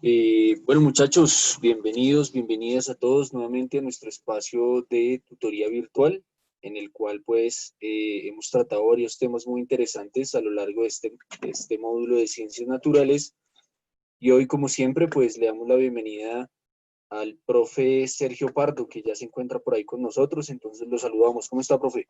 Bueno, muchachos, bienvenidas a todos nuevamente a nuestro espacio de tutoría virtual, en el cual pues hemos tratado varios temas muy interesantes a lo largo de este módulo de Ciencias Naturales. Y hoy, como siempre, pues le damos la bienvenida al profe Sergio Pardo, que ya se encuentra por ahí con nosotros, entonces lo saludamos. ¿Cómo está, profe?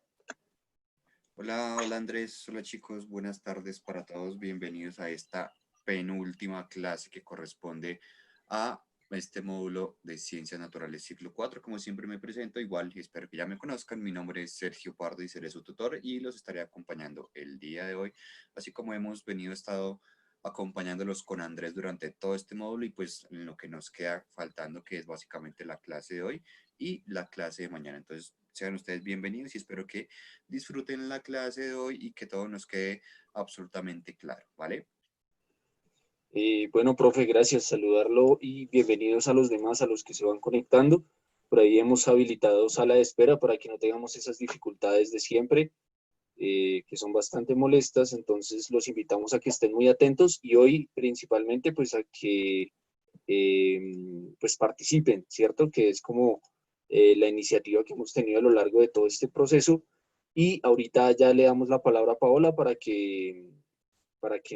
Hola Andrés, hola chicos, buenas tardes para todos, bienvenidos a esta penúltima clase que corresponde a este módulo de Ciencias Naturales ciclo 4. Como siempre me presento, igual y espero que ya me conozcan, mi nombre es Sergio Pardo y seré su tutor y los estaré acompañando el día de hoy, así como hemos estado acompañándolos con Andrés durante todo este módulo y pues en lo que nos queda faltando, que es básicamente la clase de hoy y la clase de mañana. Entonces, sean ustedes bienvenidos y espero que disfruten la clase de hoy y que todo nos quede absolutamente claro, ¿vale? Bueno, profe, gracias, saludarlo y bienvenidos a los demás, a los que se van conectando. Por ahí hemos habilitado sala de espera para que no tengamos esas dificultades de siempre, que son bastante molestas, entonces los invitamos a que estén muy atentos y hoy principalmente pues a que pues participen, ¿cierto? Que es como la iniciativa que hemos tenido a lo largo de todo este proceso. Y ahorita ya le damos la palabra a Paola para que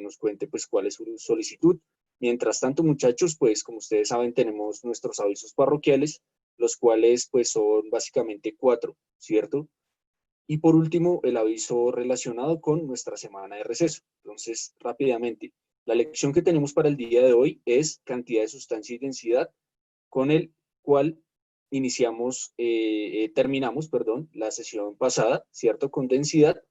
nos cuente pues cuál es su solicitud. Mientras tanto, muchachos, pues como ustedes saben, tenemos nuestros avisos parroquiales, los cuales pues son básicamente 4, ¿cierto? Y por último, el aviso relacionado con nuestra semana de receso. Entonces, rápidamente, la lección que tenemos para el día de hoy es cantidad de sustancia y densidad, con el cual terminamos, perdón, la sesión pasada, ¿cierto? Con densidad.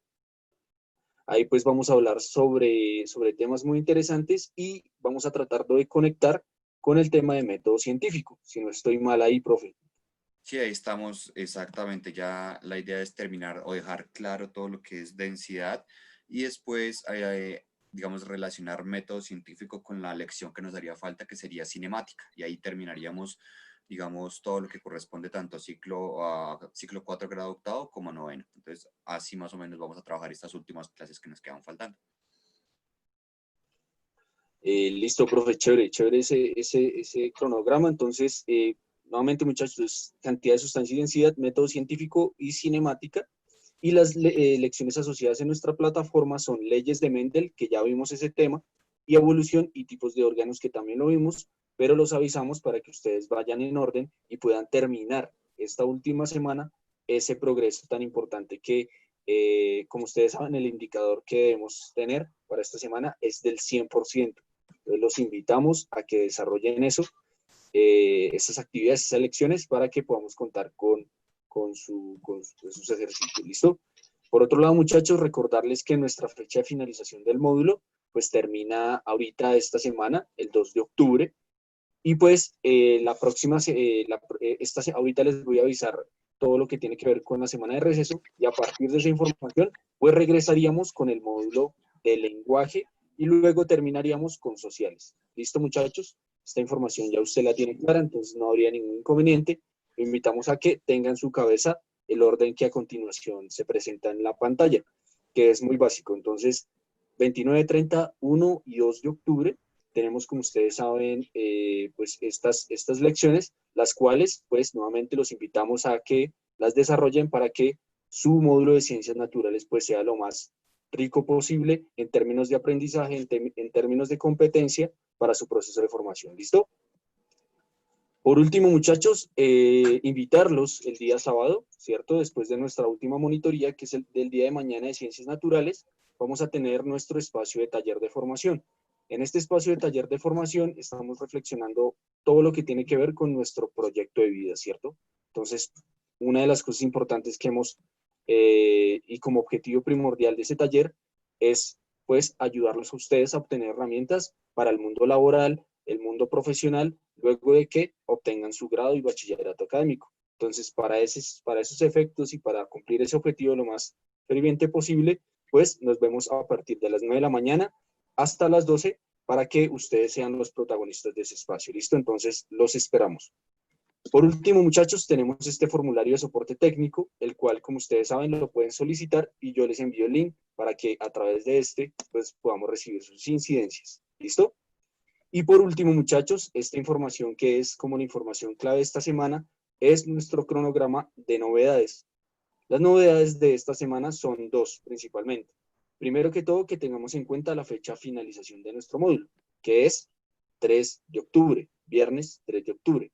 Ahí pues vamos a hablar sobre temas muy interesantes y vamos a tratar de conectar con el tema de método científico, si no estoy mal ahí, profe. Sí, ahí estamos exactamente. Ya la idea es terminar o dejar claro todo lo que es densidad y después, digamos, relacionar método científico con la lección que nos haría falta, que sería cinemática. Y ahí terminaríamos, digamos, todo lo que corresponde tanto a ciclo 4 grado octavo como a noveno. Entonces, así más o menos vamos a trabajar estas últimas clases que nos quedan faltando. Listo, profe, chévere, chévere ese cronograma. Entonces, nuevamente, muchachos, cantidad de sustancia y densidad, método científico y cinemática. Y las lecciones asociadas en nuestra plataforma son leyes de Mendel, que ya vimos ese tema, y evolución y tipos de órganos, que también lo vimos, pero los avisamos para que ustedes vayan en orden y puedan terminar esta última semana ese progreso tan importante que, como ustedes saben, el indicador que debemos tener para esta semana es del 100%. Entonces los invitamos a que desarrollen esas actividades, esas lecciones, para que podamos contar con sus ejercicios. ¿Listo? Por otro lado, muchachos, recordarles que nuestra fecha de finalización del módulo pues termina ahorita esta semana, el 2 de octubre, y pues ahorita les voy a avisar todo lo que tiene que ver con la semana de receso, y a partir de esa información, pues regresaríamos con el módulo de lenguaje y luego terminaríamos con sociales. ¿Listo, muchachos? Esta información ya usted la tiene clara, entonces no habría ningún inconveniente. Lo invitamos a que tenga en su cabeza el orden que a continuación se presenta en la pantalla, que es muy básico. Entonces, 29, 30, 1 y 2 de octubre tenemos, como ustedes saben, pues estas lecciones, las cuales, pues nuevamente los invitamos a que las desarrollen para que su módulo de ciencias naturales pues sea lo más rico posible en términos de aprendizaje, en términos de competencia para su proceso de formación. ¿Listo? Por último, muchachos, invitarlos el día sábado, ¿cierto? Después de nuestra última monitoría, que es el del día de mañana de Ciencias Naturales, vamos a tener nuestro espacio de taller de formación. En este espacio de taller de formación estamos reflexionando todo lo que tiene que ver con nuestro proyecto de vida, ¿cierto? Entonces, una de las cosas importantes que y como objetivo primordial de ese taller, es pues ayudarlos a ustedes a obtener herramientas para el mundo laboral, el mundo profesional, luego de que obtengan su grado y bachillerato académico. Entonces, para esos efectos y para cumplir ese objetivo lo más ferviente posible, pues nos vemos a partir de las 9 de la mañana hasta las 12 para que ustedes sean los protagonistas de ese espacio. ¿Listo? Entonces, los esperamos. Por último, muchachos, tenemos este formulario de soporte técnico, el cual, como ustedes saben, lo pueden solicitar y yo les envío el link para que a través de pues podamos recibir sus incidencias. ¿Listo? Y por último, muchachos, esta información que es como la información clave de esta semana es nuestro cronograma de novedades. Las novedades de esta semana son dos principalmente. Primero que todo, que tengamos en cuenta la fecha de finalización de nuestro módulo, que es 3 de octubre, viernes 3 de octubre,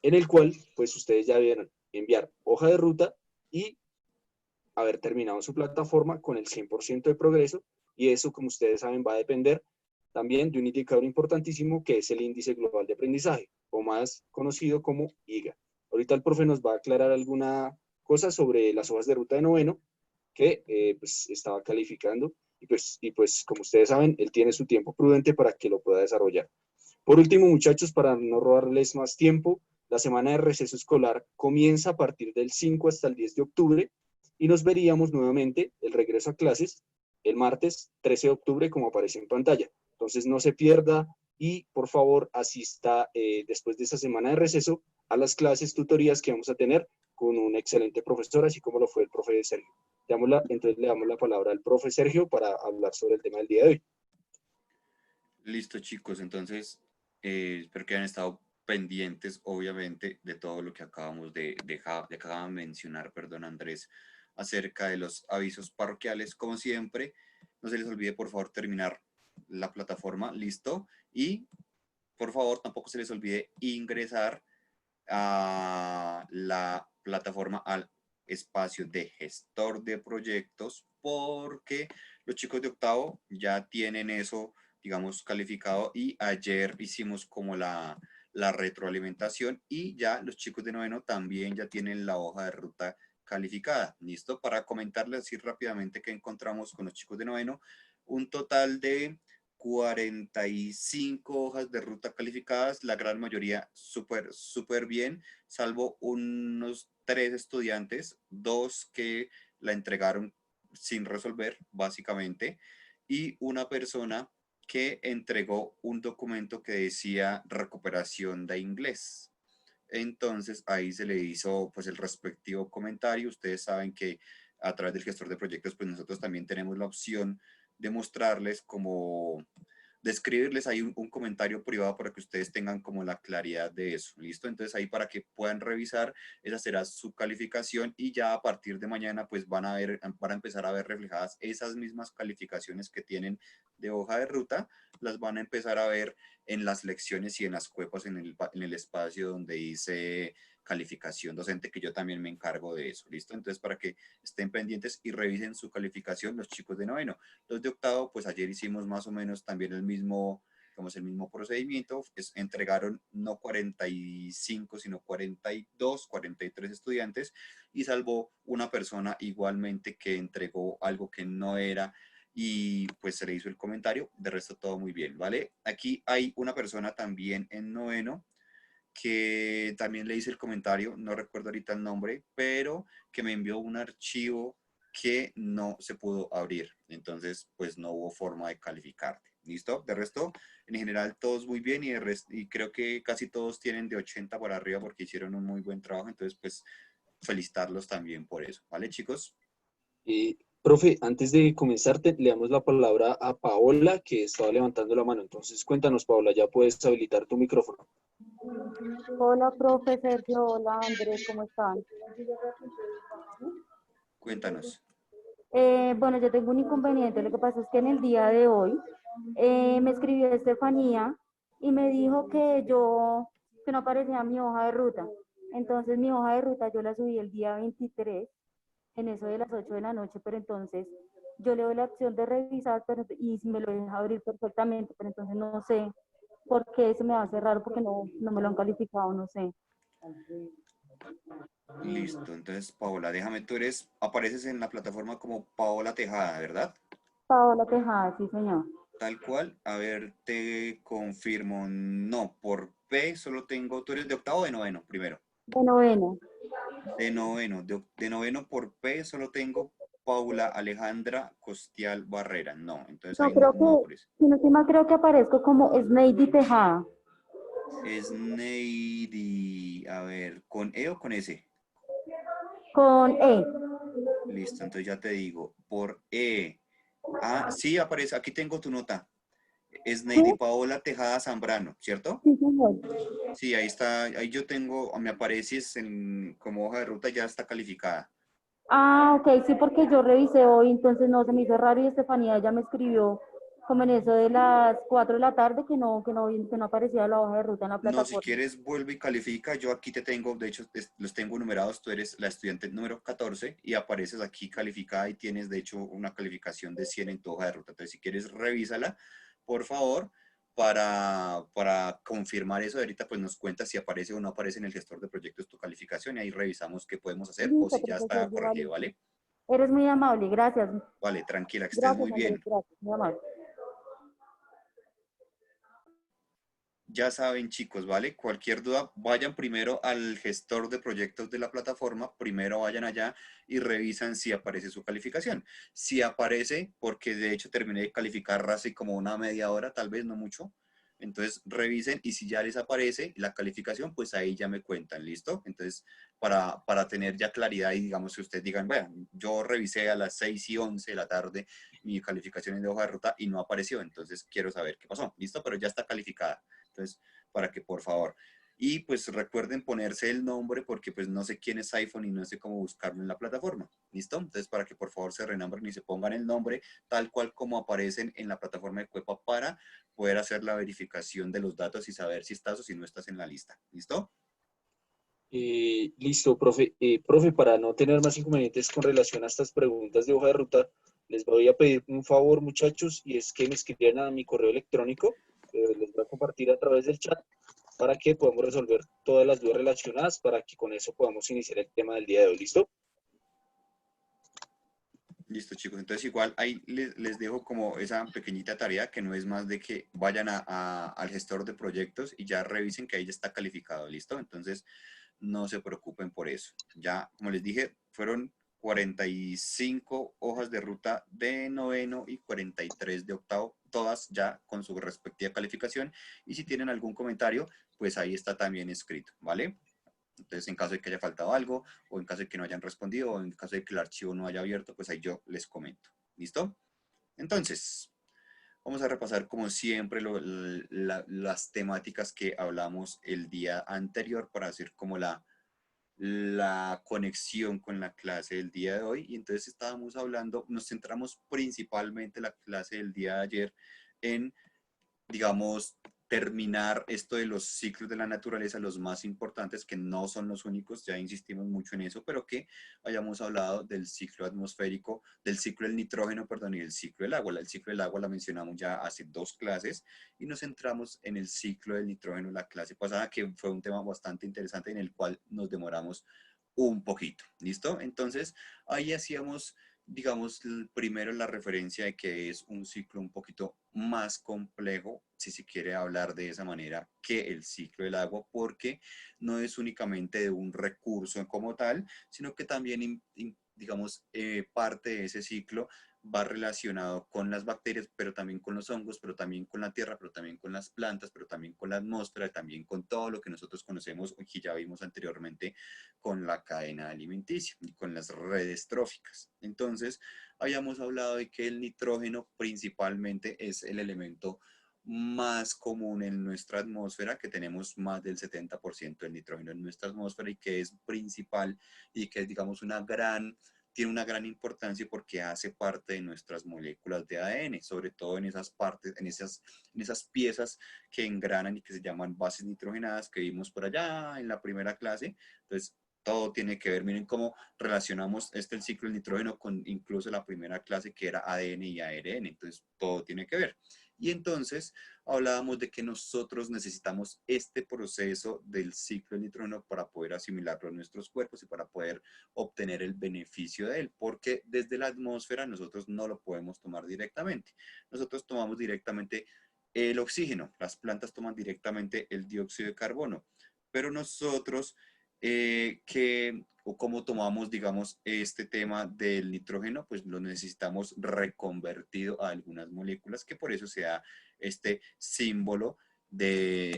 en el cual pues ustedes ya deben enviar hoja de ruta y haber terminado su plataforma con el 100% de progreso, y eso, como ustedes saben, va a depender también de un indicador importantísimo que es el índice global de aprendizaje, o más conocido como IGA. Ahorita el profe nos va a aclarar alguna cosa sobre las hojas de ruta de noveno que pues estaba calificando, y pues como ustedes saben, él tiene su tiempo prudente para que lo pueda desarrollar. Por último, muchachos, para no robarles más tiempo, la semana de receso escolar comienza a partir del 5 hasta el 10 de octubre y nos veríamos nuevamente el regreso a clases el martes 13 de octubre, como aparece en pantalla. Entonces no se pierda y por favor asista después de esta semana de receso a las clases, tutorías que vamos a tener con un excelente profesor, así como lo fue el profe Sergio. Entonces le damos la palabra al profe Sergio para hablar sobre el tema del día de hoy. Listo, chicos. Entonces, espero que hayan estado pendientes, obviamente, de todo lo que acabamos de acaban de mencionar, perdón, Andrés, acerca de los avisos parroquiales. Como siempre, no se les olvide, por favor, terminar la plataforma, listo. Y, por favor, tampoco se les olvide ingresar a la plataforma, al espacio de gestor de proyectos, porque los chicos de octavo ya tienen eso, digamos, calificado, y ayer hicimos como la retroalimentación y ya los chicos de noveno también ya tienen la hoja de ruta calificada. ¿Listo? Para comentarles así rápidamente que encontramos con los chicos de noveno, un total de 45 hojas de ruta calificadas, la gran mayoría súper bien, salvo unos 3 estudiantes, 2 que la entregaron sin resolver, básicamente, y una persona que entregó un documento que decía recuperación de inglés. Entonces ahí se le hizo pues el respectivo comentario. Ustedes saben que a través del gestor de proyectos pues nosotros también tenemos la opción de mostrarles como, de escribirles ahí un comentario privado para que ustedes tengan como la claridad de eso, ¿listo? Entonces ahí para que puedan revisar, esa será su calificación y ya a partir de mañana pues van a empezar a ver reflejadas esas mismas calificaciones que tienen de hoja de ruta, las van a empezar a ver en las lecciones y en las cuepas en el espacio donde dice calificación docente, que yo también me encargo de eso, ¿listo? Entonces para que estén pendientes y revisen su calificación los chicos de noveno. Los de octavo, pues ayer hicimos más o menos también el mismo, digamos, el mismo procedimiento. Entregaron no 45, sino 42, 43 estudiantes, y salvo una persona igualmente que entregó algo que no era, y pues se le hizo el comentario. De resto todo muy bien, ¿vale? Aquí hay una persona también en noveno que también le hice el comentario, no recuerdo ahorita el nombre, pero que me envió un archivo que no se pudo abrir. Entonces, pues no hubo forma de calificarte. ¿Listo? De resto, en general, todos muy bien, y creo que casi todos tienen de 80 para arriba porque hicieron un muy buen trabajo. Entonces, pues felicitarlos también por eso. ¿Vale, chicos? Profe, antes de comenzar, le damos la palabra a Paola, que estaba levantando la mano. Entonces, cuéntanos, Paola, ya puedes habilitar tu micrófono. Hola, profe Sergio, hola Andrés, ¿cómo están? Cuéntanos. Bueno, yo tengo un inconveniente, lo que pasa es que en el día de hoy me escribió Estefanía y me dijo que no aparecía mi hoja de ruta. Entonces mi hoja de ruta yo la subí el día 23, en eso de las 8 de la noche, pero entonces yo le doy la opción de revisar y me lo deja abrir perfectamente, pero entonces no sé por qué se me va a hacer raro porque no me lo han calificado, no sé. Listo. Entonces, Paola, déjame, apareces en la plataforma como Paola Tejada, ¿verdad? Paola Tejada, sí, señor. Tal cual. A ver, te confirmo. No, por P solo tengo. ¿Tú eres de octavo o de noveno? Primero. De noveno. De noveno. De noveno por P solo tengo Paula Alejandra Costial Barrera. No, entonces No, ahí no, creo no que, aparece. si no estoy mal, creo que aparezco como Sneidy Tejada. Es Neidi. A ver, ¿con E o con S? Con E. Listo, entonces ya te digo. Por E. Ah, sí, aparece. Aquí tengo tu nota. Es ¿Sí? Neidy Paola Tejada Zambrano, ¿cierto? Sí, señor. Sí, ahí está, ahí yo tengo, me apareces como hoja de ruta, ya está calificada. Ah, ok, sí, porque yo revisé hoy, entonces no, se me hizo raro y Estefanía ya me escribió como en eso de las 4 de la tarde que no aparecía la hoja de ruta en la No, si plataforma. quieres, vuelve y califica. Yo aquí te tengo, de hecho, los tengo numerados. Tú eres la estudiante número 14 y apareces aquí calificada y tienes, de hecho, una calificación de 100 en tu hoja de ruta. Entonces, si quieres, revísala, por favor, para confirmar eso. Ahorita, pues nos cuenta si aparece o no aparece en el gestor de proyectos tu calificación y ahí revisamos qué podemos hacer o Listo, si ya está profesor, yo corregido, valido. ¿vale? Eres muy amable, gracias. Vale, tranquila, que estés Gracias, muy Andrés, bien. gracias, muy amable. Ya saben, chicos, ¿vale? Cualquier duda, vayan primero al gestor de proyectos de la plataforma, primero vayan allá y revisan si aparece su calificación. Si aparece, porque de hecho terminé de calificar hace como una media hora, tal vez, no mucho. Entonces revisen y si ya les aparece la calificación, pues ahí ya me cuentan, ¿listo? Entonces, para tener ya claridad y digamos que ustedes digan, bueno, yo revisé a las 6:11 de la tarde mi calificación en de hoja de ruta y no apareció, entonces quiero saber qué pasó, ¿listo? Pero ya está calificada. Entonces, para que por favor. Y pues recuerden ponerse el nombre porque pues no sé quién es iPhone y no sé cómo buscarlo en la plataforma. ¿Listo? Entonces, para que por favor se renombren y se pongan el nombre tal cual como aparecen en la plataforma de Cuepa para poder hacer la verificación de los datos y saber si estás o si no estás en la lista. ¿Listo? Listo, profe. Profe, para no tener más inconvenientes con relación a estas preguntas de hoja de ruta, les voy a pedir un favor, muchachos, y es que me escriban a mi correo electrónico, les voy a compartir a través del chat, para que podamos resolver todas las dudas relacionadas, para que con eso podamos iniciar el tema del día de hoy. ¿Listo? Listo, chicos. Entonces, igual ahí les dejo como esa pequeñita tarea que no es más de que vayan al gestor de proyectos y ya revisen que ahí ya está calificado. ¿Listo? Entonces, no se preocupen por eso. Ya, como les dije, fueron 45 hojas de ruta de noveno y 43 de octavo, todas ya con su respectiva calificación. Y si tienen algún comentario, pues ahí está también escrito, ¿vale? Entonces, en caso de que haya faltado algo, o en caso de que no hayan respondido, o en caso de que el archivo no haya abierto, pues ahí yo les comento. ¿Listo? Entonces, vamos a repasar como siempre las temáticas que hablamos el día anterior para hacer como la conexión con la clase del día de hoy. Y entonces estábamos hablando, nos centramos principalmente en la clase del día de ayer en, digamos, terminar esto de los ciclos de la naturaleza, los más importantes, que no son los únicos, ya insistimos mucho en eso, pero que hayamos hablado del ciclo atmosférico, del ciclo del nitrógeno, perdón, y del ciclo del agua. El ciclo del agua la mencionamos ya hace 2 clases y nos centramos en el ciclo del nitrógeno la clase pasada, que fue un tema bastante interesante en el cual nos demoramos un poquito. ¿Listo? Entonces, ahí hacíamos, digamos, primero la referencia de que es un ciclo un poquito más complejo, si se quiere hablar de esa manera, que el ciclo del agua, porque no es únicamente de un recurso como tal, sino que también, digamos, parte de ese ciclo va relacionado con las bacterias, pero también con los hongos, pero también con la tierra, pero también con las plantas, pero también con la atmósfera, también con todo lo que nosotros conocemos o que ya vimos anteriormente con la cadena alimenticia y con las redes tróficas. Entonces, habíamos hablado de que el nitrógeno principalmente es el elemento más común en nuestra atmósfera, que tenemos más del 70% del nitrógeno en nuestra atmósfera y que es principal y que es, digamos, tiene una gran importancia porque hace parte de nuestras moléculas de ADN, sobre todo en esas partes, en esas piezas que engranan y que se llaman bases nitrogenadas que vimos por allá en la primera clase. Entonces, todo tiene que ver, miren cómo relacionamos el ciclo del nitrógeno con incluso la primera clase que era ADN y ARN, entonces todo tiene que ver. Y entonces hablábamos de que nosotros necesitamos este proceso del ciclo del nitrógeno para poder asimilarlo en nuestros cuerpos y para poder obtener el beneficio de él, porque desde la atmósfera nosotros no lo podemos tomar directamente. Nosotros tomamos directamente el oxígeno, las plantas toman directamente el dióxido de carbono, pero nosotros o cómo tomamos, digamos, este tema del nitrógeno, pues lo necesitamos reconvertido a algunas moléculas, que por eso se da este símbolo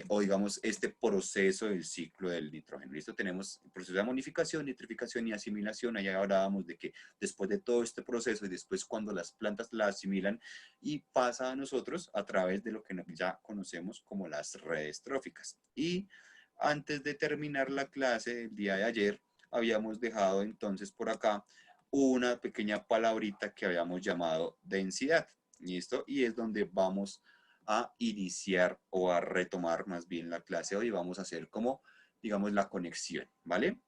o digamos, este proceso del ciclo del nitrógeno. ¿Listo? Tenemos el proceso de amonificación, nitrificación y asimilación. Allá hablábamos de que después de todo este proceso y después cuando las plantas la asimilan y pasa a nosotros a través de lo que ya conocemos como las redes tróficas. Y antes de terminar la clase del día de ayer, habíamos dejado entonces por acá una pequeña palabrita que habíamos llamado densidad. ¿Listo? Y es donde vamos a iniciar o a retomar más bien la clase hoy. Vamos a hacer como, digamos, la conexión, ¿vale?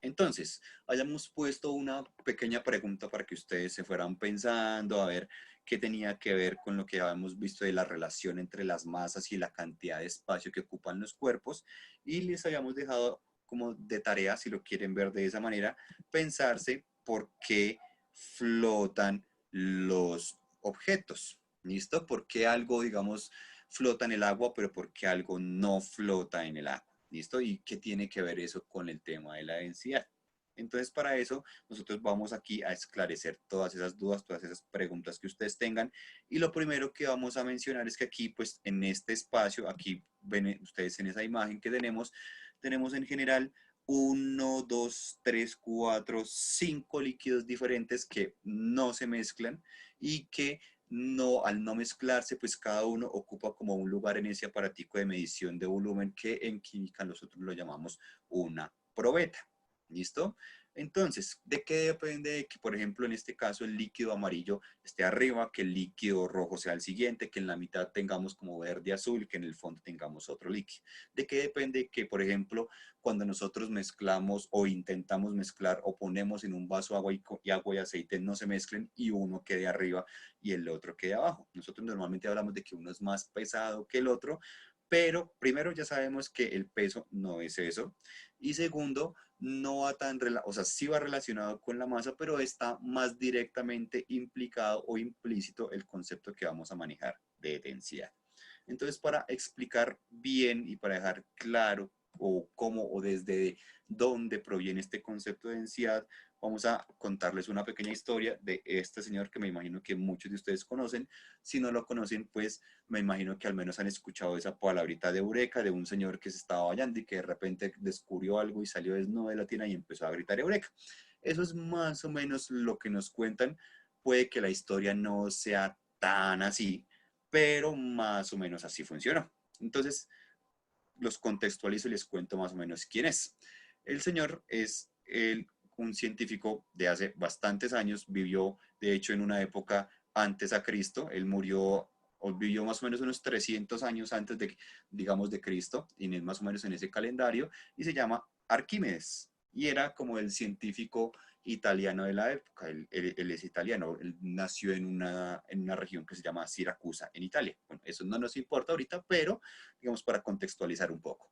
Entonces, hayamos puesto una pequeña pregunta para que ustedes se fueran pensando a ver qué tenía que ver con lo que habíamos visto de la relación entre las masas y la cantidad de espacio que ocupan los cuerpos, y les habíamos dejado como de tarea, si lo quieren ver de esa manera, pensarse por qué flotan los objetos. ¿Listo? ¿Por qué algo, digamos, flota en el agua, pero por qué algo no flota en el agua? ¿Listo? ¿Y qué tiene que ver eso con el tema de la densidad? Entonces, para eso, nosotros vamos aquí a esclarecer todas esas dudas, todas esas preguntas que ustedes tengan. Y lo primero que vamos a mencionar es que aquí, pues, en este espacio, aquí ven ustedes en esa imagen que tenemos en general 1, 2, 3, 4, 5 líquidos diferentes que no se mezclan y que no, al no mezclarse, pues cada uno ocupa como un lugar en ese aparatico de medición de volumen que en química nosotros lo llamamos una probeta. ¿Listo? Entonces, ¿de qué depende que, por ejemplo, en este caso el líquido amarillo esté arriba, que el líquido rojo sea el siguiente, que en la mitad tengamos como verde azul, que en el fondo tengamos otro líquido? ¿De qué depende que, por ejemplo, cuando nosotros mezclamos o intentamos mezclar o ponemos en un vaso agua y aceite no se mezclen y uno quede arriba y el otro quede abajo? Nosotros normalmente hablamos de que uno es más pesado que el otro, pero primero ya sabemos que el peso no es eso, y segundo, no va tan, o sea, sí va relacionado con la masa, pero está más directamente implicado o implícito el concepto que vamos a manejar de densidad. Entonces, para explicar bien y para dejar claro o cómo o desde dónde proviene este concepto de densidad, vamos a contarles una pequeña historia de este señor que me imagino que muchos de ustedes conocen. Si no lo conocen, pues me imagino que al menos han escuchado esa palabrita de eureka, de un señor que se estaba bañando y que de repente descubrió algo y salió desnudo de la tina y empezó a gritar eureka. Eso es más o menos lo que nos cuentan. Puede que la historia no sea tan así, pero más o menos así funcionó. Entonces, los contextualizo y les cuento más o menos quién es. El señor es un científico de hace bastantes años, vivió de hecho en una época antes a Cristo, él murió o vivió más o menos unos 300 años antes de, digamos, de Cristo, y es más o menos en ese calendario, y se llama Arquímedes, y era como el científico italiano de la época. Él es italiano, él nació en una región que se llama Siracusa, en Italia. Bueno, eso no nos importa ahorita, pero digamos para contextualizar un poco.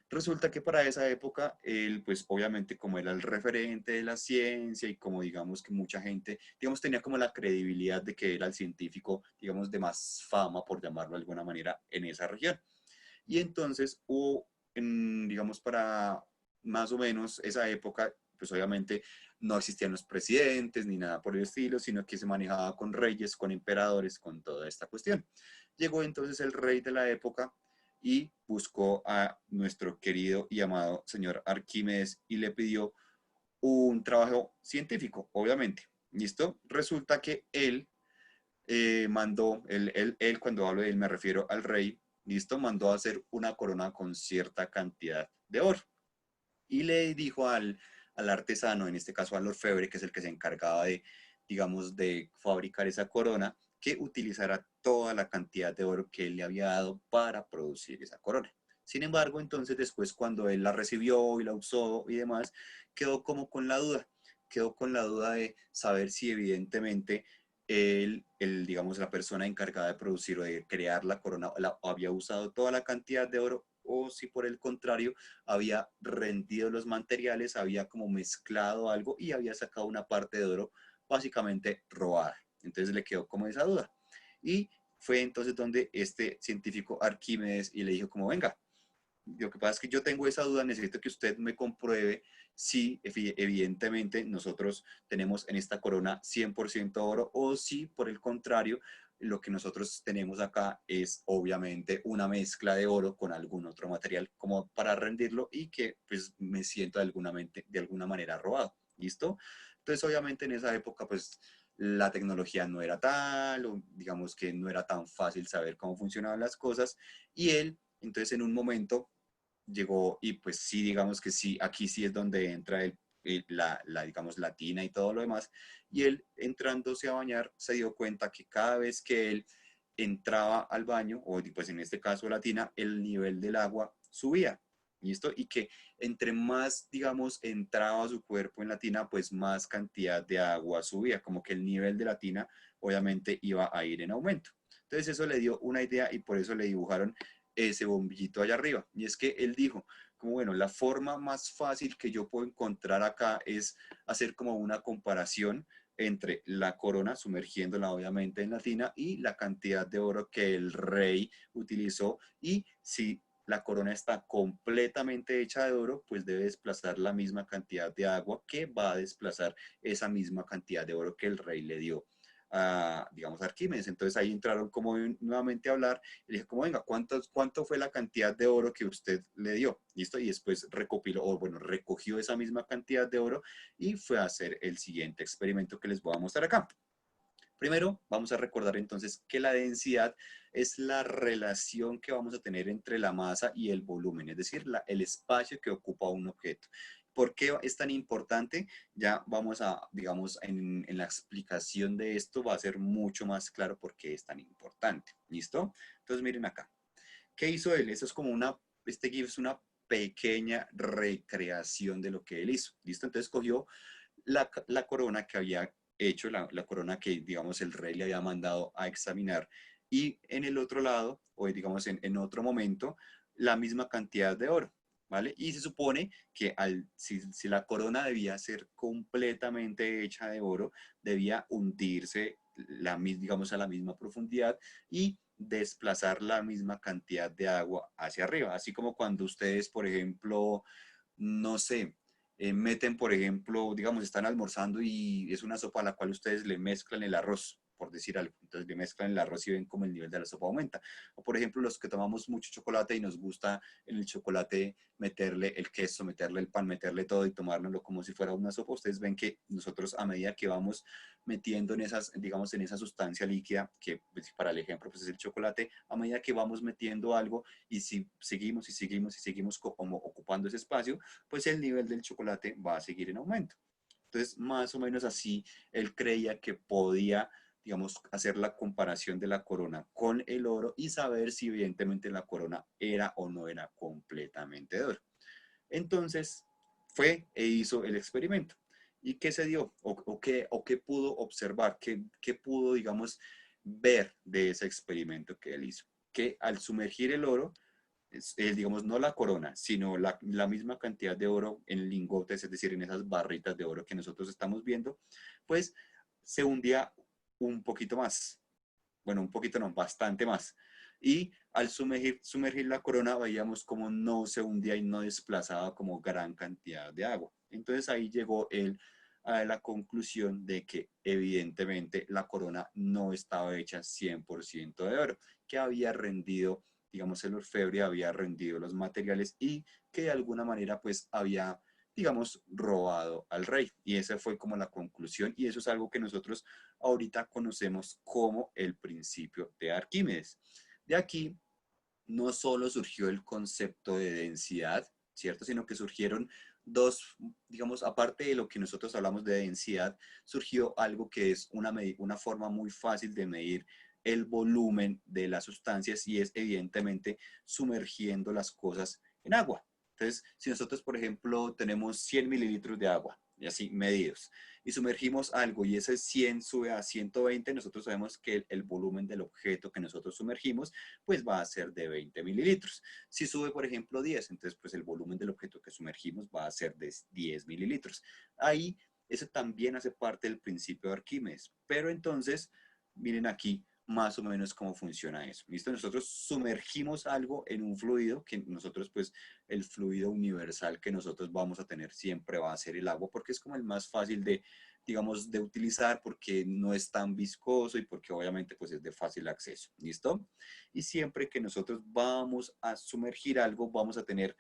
Resulta que para esa época, él, pues obviamente como era el referente de la ciencia y como digamos que mucha gente, digamos, tenía como la credibilidad de que era el científico, digamos, de más fama, por llamarlo de alguna manera, en esa región. Y entonces hubo, digamos, para más o menos esa época, pues obviamente no existían los presidentes ni nada por el estilo, sino que se manejaba con reyes, con emperadores, con toda esta cuestión. Llegó entonces el rey de la época y buscó a nuestro querido y amado señor Arquímedes y le pidió un trabajo científico, obviamente. ¿Listo? Resulta que él mandó, él, cuando hablo de él me refiero al rey, ¿listo? Mandó a hacer una corona con cierta cantidad de oro. Y le dijo al artesano, en este caso al orfebre, que es el que se encargaba de, digamos, de fabricar esa corona, que utilizara toda la cantidad de oro que él le había dado para producir esa corona. Sin embargo, entonces después cuando él la recibió y la usó y demás, quedó como con la duda, quedó con la duda de saber si evidentemente digamos, la persona encargada de producir o de crear la corona había usado toda la cantidad de oro o si por el contrario había rendido los materiales, había como mezclado algo y había sacado una parte de oro básicamente robada. Entonces le quedó como esa duda. Y fue entonces donde este científico Arquímedes y le dijo como, venga, lo que pasa es que yo tengo esa duda, necesito que usted me compruebe si evidentemente nosotros tenemos en esta corona 100% oro o si por el contrario lo que nosotros tenemos acá es obviamente una mezcla de oro con algún otro material como para rendirlo y que pues me siento de alguna manera robado. ¿Listo? Entonces obviamente en esa época pues la tecnología no era tal, o digamos que no era tan fácil saber cómo funcionaban las cosas y él entonces en un momento llegó y pues sí, digamos que sí, aquí sí es donde entra digamos, la tina y todo lo demás. Y él entrándose a bañar se dio cuenta que cada vez que él entraba al baño, o pues en este caso la tina, el nivel del agua subía. ¿Listo? Y que entre más, digamos, entraba su cuerpo en la tina, pues más cantidad de agua subía, como que el nivel de la tina obviamente iba a ir en aumento. Entonces eso le dio una idea y por eso le dibujaron ese bombillito allá arriba. Y es que él dijo, como bueno, la forma más fácil que yo puedo encontrar acá es hacer como una comparación entre la corona, sumergiéndola obviamente en la tina, y la cantidad de oro que el rey utilizó. Y si la corona está completamente hecha de oro, pues debe desplazar la misma cantidad de agua que va a desplazar esa misma cantidad de oro que el rey le dio a, digamos, Arquímedes. Entonces ahí entraron como nuevamente a hablar y le dije como, venga, ¿cuánto fue la cantidad de oro que usted le dio? ¿Listo? Y después recopiló, o bueno, recogió esa misma cantidad de oro y fue a hacer el siguiente experimento que les voy a mostrar acá. Primero, vamos a recordar entonces que la densidad es la relación que vamos a tener entre la masa y el volumen, es decir, el espacio que ocupa un objeto. ¿Por qué es tan importante? Ya vamos a, digamos, en la explicación de esto va a ser mucho más claro por qué es tan importante. ¿Listo? Entonces miren acá. ¿Qué hizo él? Eso es como este GIF es una pequeña recreación de lo que él hizo. ¿Listo? Entonces cogió la corona que había hecho, la corona que, digamos, el rey le había mandado a examinar. Y en el otro lado, o digamos en otro momento, la misma cantidad de oro, ¿vale? Y se supone que si la corona debía ser completamente hecha de oro, debía hundirse, digamos, a la misma profundidad y desplazar la misma cantidad de agua hacia arriba. Así como cuando ustedes, por ejemplo, no sé, meten, por ejemplo, digamos, están almorzando y es una sopa a la cual ustedes le mezclan el arroz, por decir algo. Entonces le mezclan el arroz y ven como el nivel de la sopa aumenta. O por ejemplo, los que tomamos mucho chocolate y nos gusta en el chocolate meterle el queso, meterle el pan, meterle todo y tomárnoslo como si fuera una sopa, ustedes ven que nosotros a medida que vamos metiendo en esas, digamos, en esa sustancia líquida, que pues, para el ejemplo pues es el chocolate, a medida que vamos metiendo algo y si seguimos y seguimos y seguimos como ocupando ese espacio, pues el nivel del chocolate va a seguir en aumento. Entonces, más o menos así, él creía que podía, digamos, hacer la comparación de la corona con el oro y saber si evidentemente la corona era o no era completamente de oro. Entonces, fue e hizo el experimento. ¿Y qué se dio? ¿O qué pudo observar? ¿Qué pudo, digamos, ver de ese experimento que él hizo? Que al sumergir el oro, digamos, no la corona, sino la misma cantidad de oro en lingotes, es decir, en esas barritas de oro que nosotros estamos viendo, pues se hundía un poquito más. Bueno, un poquito no, bastante más. Y al sumergir la corona veíamos como no se hundía y no desplazaba como gran cantidad de agua. Entonces ahí llegó él a la conclusión de que evidentemente la corona no estaba hecha 100% de oro, que había rendido, digamos, el orfebre, había rendido los materiales y que de alguna manera pues había, digamos, robado al rey. Y esa fue como la conclusión y eso es algo que nosotros ahorita conocemos como el principio de Arquímedes. De aquí no solo surgió el concepto de densidad, ¿cierto? Sino que surgieron dos, digamos, aparte de lo que nosotros hablamos de densidad, surgió algo que es una forma muy fácil de medir el volumen de las sustancias y es evidentemente sumergiendo las cosas en agua. Entonces, si nosotros, por ejemplo, tenemos 100 mililitros de agua, y así medidos, y sumergimos algo y ese 100 sube a 120, nosotros sabemos que el volumen del objeto que nosotros sumergimos pues va a ser de 20 mililitros. Si sube, por ejemplo, 10, entonces pues el volumen del objeto que sumergimos va a ser de 10 mililitros. Ahí, eso también hace parte del principio de Arquímedes. Pero entonces, miren aquí más o menos cómo funciona eso. ¿Listo? Nosotros sumergimos algo en un fluido que nosotros pues el fluido universal que nosotros vamos a tener siempre va a ser el agua porque es como el más fácil de digamos, de utilizar porque no es tan viscoso y porque obviamente pues es de fácil acceso, ¿listo? Y siempre que nosotros vamos a sumergir algo, vamos a tener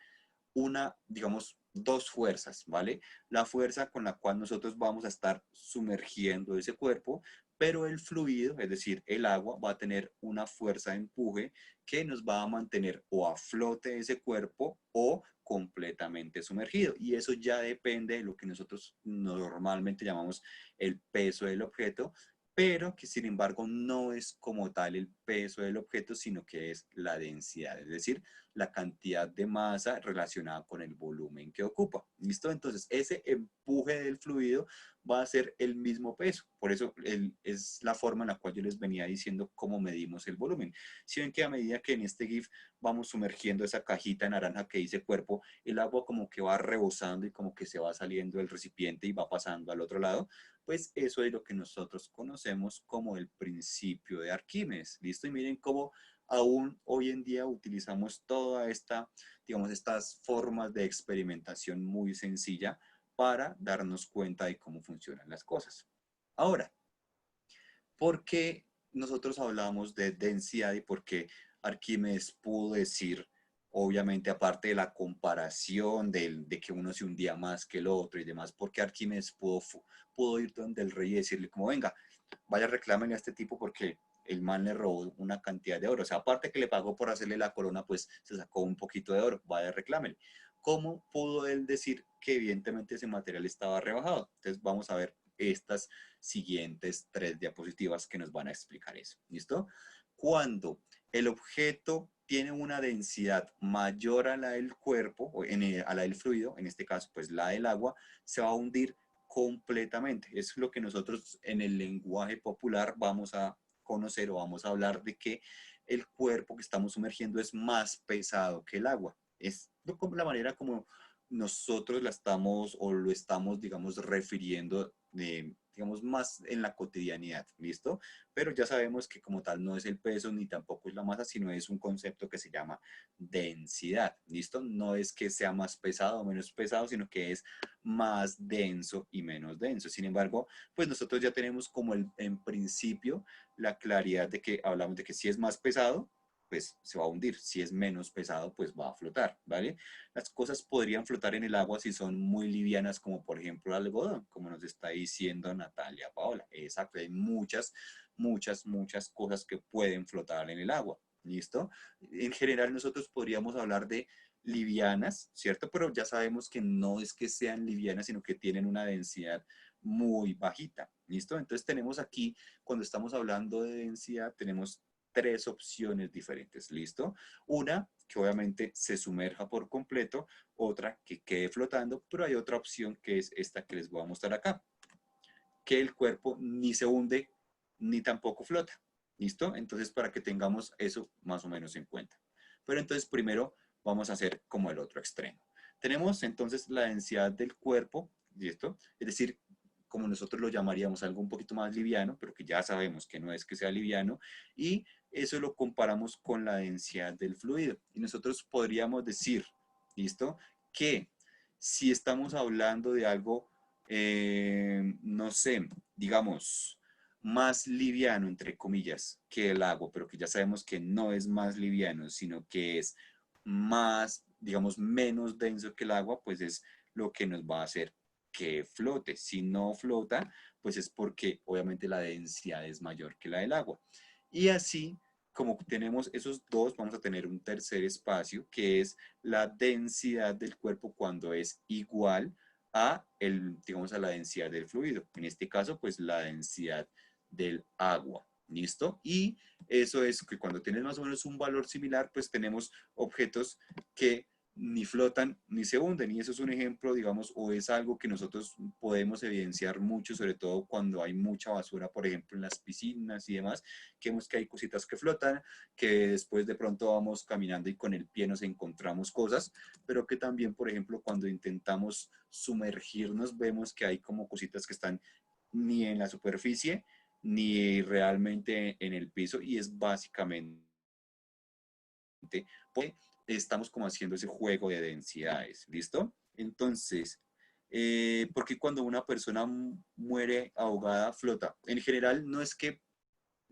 digamos, dos fuerzas, ¿vale? La fuerza con la cual nosotros vamos a estar sumergiendo ese cuerpo, pero el fluido, es decir, el agua, va a tener una fuerza de empuje que nos va a mantener o a flote ese cuerpo o completamente sumergido. Y eso ya depende de lo que nosotros normalmente llamamos el peso del objeto, pero que sin embargo no es como tal el peso del objeto, sino que es la densidad, es decir, la cantidad de masa relacionada con el volumen que ocupa. ¿Listo? Entonces, ese empuje del fluido va a ser el mismo peso. Por eso es la forma en la cual yo les venía diciendo cómo medimos el volumen. Si ven que a medida que en este GIF vamos sumergiendo esa cajita naranja que dice cuerpo, el agua como que va rebosando y como que se va saliendo del recipiente y va pasando al otro lado, pues eso es lo que nosotros conocemos como el principio de Arquímedes. ¿Listo? Y miren cómo aún hoy en día utilizamos toda esta, digamos, estas formas de experimentación muy sencilla para darnos cuenta de cómo funcionan las cosas. Ahora, ¿por qué nosotros hablamos de densidad y por qué Arquímedes pudo decir, obviamente aparte de la comparación de que uno se hundía más que el otro y demás, por qué Arquímedes pudo ir donde el rey y decirle como, venga, vaya reclámenle a este tipo porque el man le robó una cantidad de oro. O sea, aparte que le pagó por hacerle la corona, pues se sacó un poquito de oro, vaya reclámenle. ¿Cómo pudo él decir que evidentemente ese material estaba rebajado? Entonces vamos a ver estas siguientes 3 diapositivas que nos van a explicar eso. ¿Listo? Cuando el objeto tiene una densidad mayor a la del cuerpo, o a la del fluido, en este caso pues la del agua, se va a hundir completamente. Es lo que nosotros en el lenguaje popular vamos a conocer o vamos a hablar de que el cuerpo que estamos sumergiendo es más pesado que el agua. Es la manera como nosotros la estamos o lo estamos, digamos, refiriendo, digamos, más en la cotidianidad, ¿listo? Pero ya sabemos que como tal no es el peso ni tampoco es la masa, sino es un concepto que se llama densidad, ¿listo? No es que sea más pesado o menos pesado, sino que es más denso y menos denso. Sin embargo, pues nosotros ya tenemos como en principio la claridad de que hablamos de que si es más pesado, pues se va a hundir. Si es menos pesado, pues va a flotar, ¿vale? Las cosas podrían flotar en el agua si son muy livianas, como por ejemplo el algodón, como nos está diciendo Natalia Paola. Exacto, hay muchas cosas que pueden flotar en el agua, ¿listo? En general nosotros podríamos hablar de livianas, ¿cierto? Pero ya sabemos que no es que sean livianas, sino que tienen una densidad muy bajita, ¿listo? Entonces tenemos aquí, cuando estamos hablando de densidad, tenemos 3 opciones diferentes, ¿listo? Una, que obviamente se sumerja por completo, otra que quede flotando, pero hay otra opción que es esta que les voy a mostrar acá, que el cuerpo ni se hunde ni tampoco flota, ¿listo? Entonces, para que tengamos eso más o menos en cuenta. Pero entonces, primero vamos a hacer como el otro extremo. Tenemos entonces la densidad del cuerpo, ¿listo? Es decir, como nosotros lo llamaríamos algo un poquito más liviano, pero que ya sabemos que no es que sea liviano, y eso lo comparamos con la densidad del fluido. Y nosotros podríamos decir, ¿listo? Que si estamos hablando de algo, no sé, digamos, más liviano, entre comillas, que el agua, pero que ya sabemos que no es más liviano, sino que es más, digamos, menos denso que el agua, pues es lo que nos va a hacer que flote. Si no flota, pues es porque obviamente la densidad es mayor que la del agua. Y así, como tenemos esos dos, vamos a tener un tercer espacio que es la densidad del cuerpo cuando es igual digamos, a la densidad del fluido. En este caso, pues la densidad del agua. ¿Listo? Y eso es que cuando tienes más o menos un valor similar, pues tenemos objetos que ni flotan ni se hunden. Y eso es un ejemplo, digamos, o es algo que nosotros podemos evidenciar mucho, sobre todo cuando hay mucha basura, por ejemplo, en las piscinas y demás, que vemos que hay cositas que flotan, que después de pronto vamos caminando y con el pie nos encontramos cosas, pero que también, por ejemplo, cuando intentamos sumergirnos, vemos que hay como cositas que están ni en la superficie, ni realmente en el piso, y es básicamente porque estamos como haciendo ese juego de densidades, ¿listo? Entonces, porque cuando una persona muere ahogada, flota. En general, no es que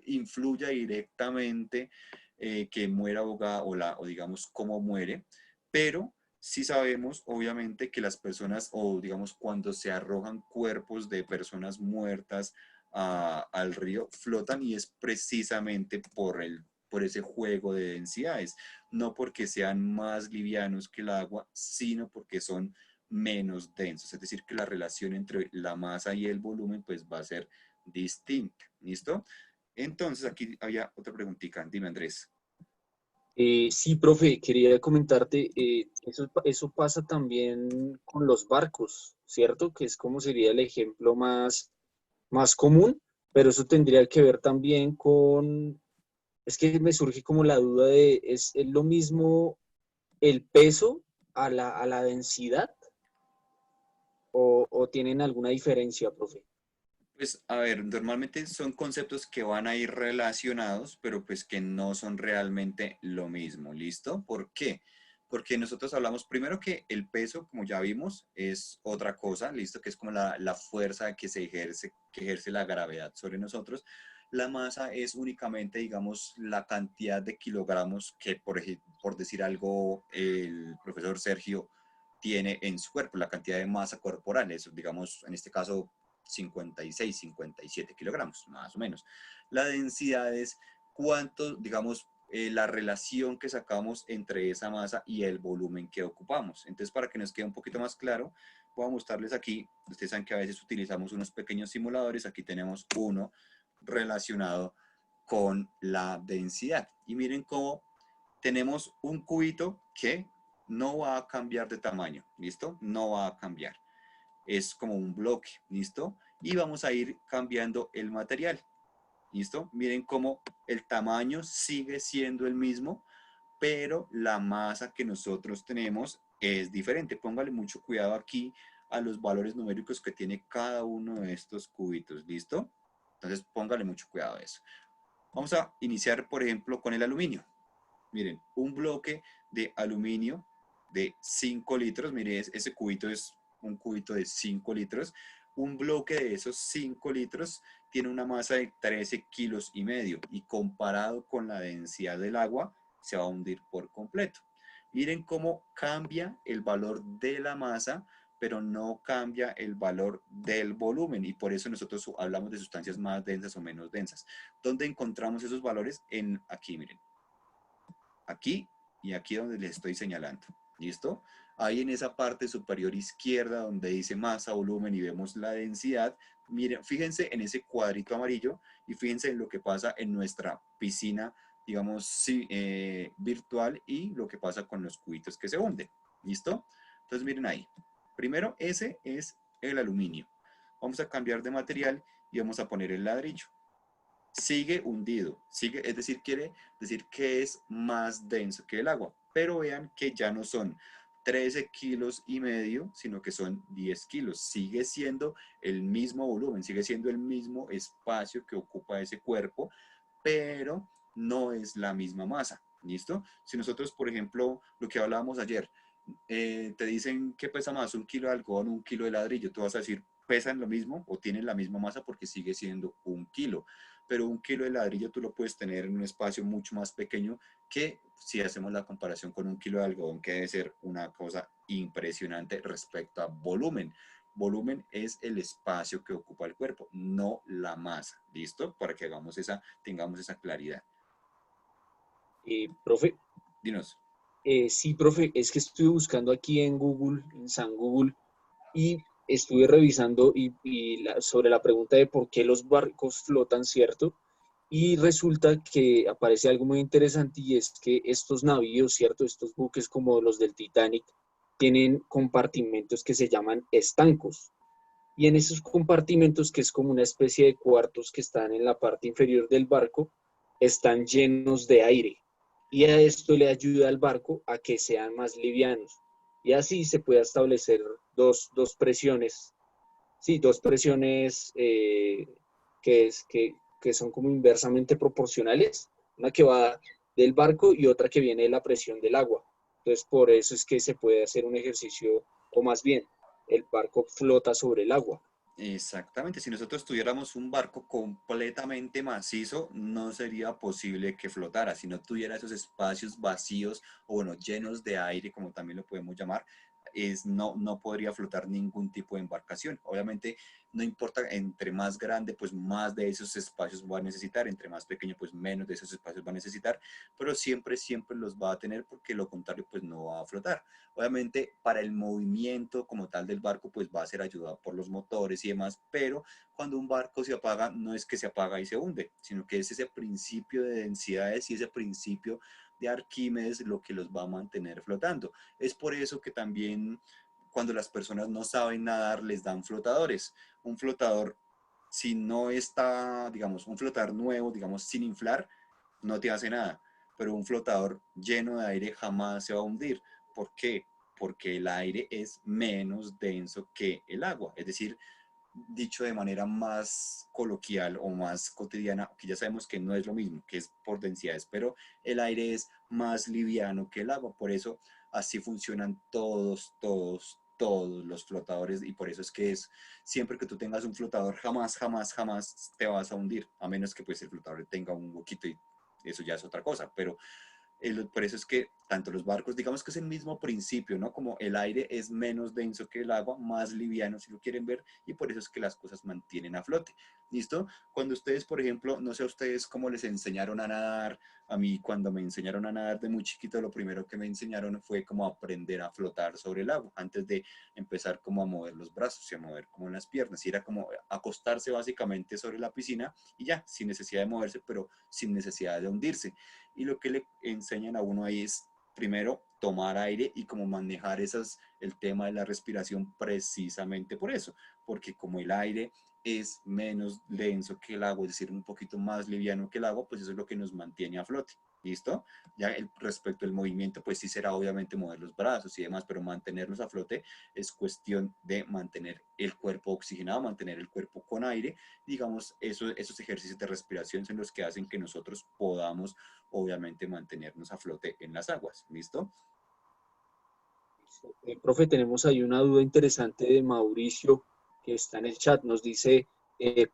influya directamente que muera ahogada o digamos cómo muere, pero sí sabemos obviamente que las personas o digamos cuando se arrojan cuerpos de personas muertas al río flotan y es precisamente por ese juego de densidades, no porque sean más livianos que el agua, sino porque son menos densos, es decir, que la relación entre la masa y el volumen pues va a ser distinta, ¿listo? Entonces, aquí había otra preguntita. Dime, Andrés. Sí, profe, quería comentarte, eso pasa también con los barcos, ¿cierto? Que es como sería el ejemplo más común, pero eso tendría que ver también con, es que me surge como la duda de, ¿es lo mismo el peso a la densidad o tienen alguna diferencia, profe? Pues, a ver, normalmente son conceptos que van a ir relacionados, pero pues que no son realmente lo mismo, ¿listo? ¿Por qué? Porque nosotros hablamos primero que el peso, como ya vimos, es otra cosa, ¿listo? Que es como la fuerza que ejerce la gravedad sobre nosotros. La masa es únicamente, digamos, la cantidad de kilogramos que, por decir algo, el profesor Sergio tiene en su cuerpo, la cantidad de masa corporal, eso, digamos, en este caso 56, 57 kilogramos, más o menos. La densidad es cuánto, digamos, la relación que sacamos entre esa masa y el volumen que ocupamos. Entonces, para que nos quede un poquito más claro, voy a mostrarles aquí, ustedes saben que a veces utilizamos unos pequeños simuladores, aquí tenemos uno relacionado con la densidad. Y miren cómo tenemos un cubito que no va a cambiar de tamaño, ¿listo? No va a cambiar, es como un bloque, ¿listo? Y vamos a ir cambiando el material, ¿listo? Miren cómo el tamaño sigue siendo el mismo, pero la masa que nosotros tenemos es diferente. Póngale mucho cuidado aquí a los valores numéricos que tiene cada uno de estos cubitos, ¿listo? Entonces póngale mucho cuidado a eso. Vamos a iniciar, por ejemplo, con el aluminio. Miren, un bloque de aluminio de 5 litros, miren, ese cubito es un cubito de 5 litros. Un bloque de esos 5 litros tiene una masa de 13 kilos y medio y comparado con la densidad del agua se va a hundir por completo. Miren cómo cambia el valor de la masa, pero no cambia el valor del volumen y por eso nosotros hablamos de sustancias más densas o menos densas. ¿Dónde encontramos esos valores? Aquí, miren. Aquí y aquí donde les estoy señalando. ¿Listo? Ahí en esa parte superior izquierda donde dice masa, volumen y vemos la densidad, miren, fíjense en ese cuadrito amarillo y fíjense en lo que pasa en nuestra piscina, digamos, virtual y lo que pasa con los cubitos que se hunden. ¿Listo? Entonces miren ahí. Primero, ese es el aluminio. Vamos a cambiar de material y vamos a poner el ladrillo. Sigue hundido, es decir, quiere decir que es más denso que el agua, pero vean que ya no son 13 kilos y medio, sino que son 10 kilos. Sigue siendo el mismo volumen, sigue siendo el mismo espacio que ocupa ese cuerpo, pero no es la misma masa. ¿Listo? Si nosotros, por ejemplo, lo que hablábamos ayer, te dicen que pesa más un kilo de algodón, un kilo de ladrillo, tú vas a decir, pesan lo mismo o tienen la misma masa porque sigue siendo un kilo. Pero un kilo de ladrillo tú lo puedes tener en un espacio mucho más pequeño que si hacemos la comparación con un kilo de algodón, que debe ser una cosa impresionante respecto a volumen. Volumen es el espacio que ocupa el cuerpo, no la masa. ¿Listo? Para que tengamos esa claridad. Profe, Dinos. sí, profe, es que estuve buscando aquí en Google, en San Google, y estuve revisando sobre la pregunta de por qué los barcos flotan, ¿cierto? Y resulta que aparece algo muy interesante y es que estos navíos, ¿cierto? Estos buques como los del Titanic tienen compartimentos que se llaman estancos. Y en esos compartimentos, que es como una especie de cuartos que están en la parte inferior del barco, están llenos de aire. Y a esto le ayuda al barco a que sean más livianos. Y así se puede establecer dos presiones, sí, dos presiones que son como inversamente proporcionales, una que va del barco y otra que viene de la presión del agua. Entonces, por eso es que se puede hacer un ejercicio, o más bien, el barco flota sobre el agua. Exactamente, si nosotros tuviéramos un barco completamente macizo, no sería posible que flotara. Si no tuviera esos espacios vacíos o bueno, llenos de aire, como también lo podemos llamar, no podría flotar ningún tipo de embarcación. Obviamente, no importa, entre más grande, pues más de esos espacios va a necesitar, entre más pequeño, pues menos de esos espacios va a necesitar, pero siempre, siempre los va a tener porque lo contrario, pues no va a flotar. Obviamente, para el movimiento como tal del barco, pues va a ser ayudado por los motores y demás, pero cuando un barco se apaga, no es que se apaga y se hunde, sino que es ese principio de densidades y ese principio de Arquímedes lo que los va a mantener flotando. Es por eso que también cuando las personas no saben nadar, les dan flotadores. Un flotador, si no está, digamos, un flotador nuevo, digamos, sin inflar, no te hace nada, pero un flotador lleno de aire jamás se va a hundir. ¿Por qué? Porque el aire es menos denso que el agua. Es decir, dicho de manera más coloquial o más cotidiana, que ya sabemos que no es lo mismo, que es por densidades, pero el aire es más liviano que el agua. Por eso así funcionan todos los flotadores y por eso es que es siempre que tú tengas un flotador jamás te vas a hundir, a menos que pues el flotador tenga un huequito y eso ya es otra cosa, pero por eso es que tanto los barcos, digamos que es el mismo principio, ¿no? Como el aire es menos denso que el agua, más liviano si lo quieren ver, y por eso es que las cosas mantienen a flote. ¿Listo? Cuando ustedes, por ejemplo, no sé a ustedes cómo les enseñaron a nadar, a mí cuando me enseñaron a nadar de muy chiquito, lo primero que me enseñaron fue como aprender a flotar sobre el agua, antes de empezar como a mover los brazos y a mover como las piernas, y era como acostarse básicamente sobre la piscina y ya, sin necesidad de moverse, pero sin necesidad de hundirse y lo que le enseñan a uno ahí es primero tomar aire y como manejar el tema de la respiración precisamente por eso, porque como el aire es menos denso que el agua, es decir, un poquito más liviano que el agua, pues eso es lo que nos mantiene a flote. ¿Listo? Ya respecto al movimiento, pues sí será obviamente mover los brazos y demás, pero mantenerlos a flote es cuestión de mantener el cuerpo oxigenado, mantener el cuerpo con aire. Digamos, esos ejercicios de respiración son los que hacen que nosotros podamos obviamente mantenernos a flote en las aguas. ¿Listo? Profe, tenemos ahí una duda interesante de Mauricio que está en el chat. Nos dice,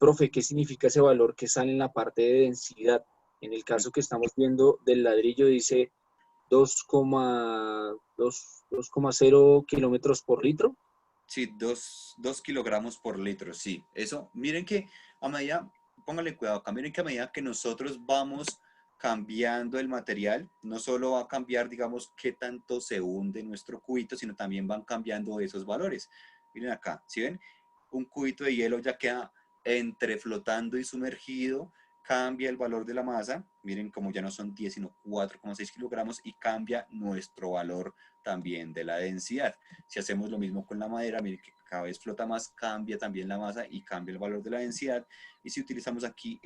profe, ¿qué significa ese valor que sale en la parte de densidad? En el caso que estamos viendo del ladrillo dice 2,0 kilómetros por litro. Sí, 2 kilogramos por litro, sí. Eso, miren que a medida, pónganle cuidado acá, miren que a medida que nosotros vamos cambiando el material, no solo va a cambiar, digamos, qué tanto se hunde nuestro cubito, sino también van cambiando esos valores. Miren acá, ¿sí ven? Un cubito de hielo ya queda entre flotando y sumergido, cambia el valor de la masa, miren como ya no son 10, sino 4,6 kilogramos y cambia nuestro valor también de la densidad. Si hacemos lo mismo con la madera, miren que cada vez flota más, cambia también la masa y cambia el valor de la densidad. Y si utilizamos aquí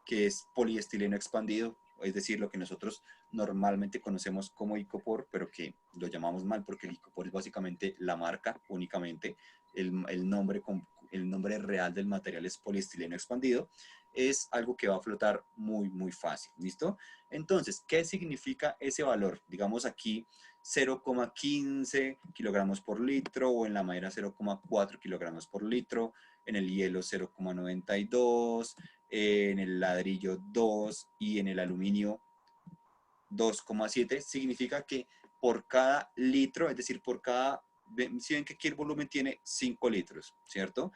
que es poliestileno expandido, es decir, lo que nosotros normalmente conocemos como icopor, pero que lo llamamos mal porque el icopor es básicamente la marca únicamente, el nombre, el nombre real del material es poliestileno expandido, es algo que va a flotar muy fácil, ¿listo? Entonces, ¿qué significa ese valor? Digamos aquí 0,15 kilogramos por litro o en la madera 0,4 kilogramos por litro, en el hielo 0,92, en el ladrillo 2 y en el aluminio 2,7, significa que por cada litro, es decir, por cada, si ven que aquí el volumen tiene 5 litros, ¿cierto?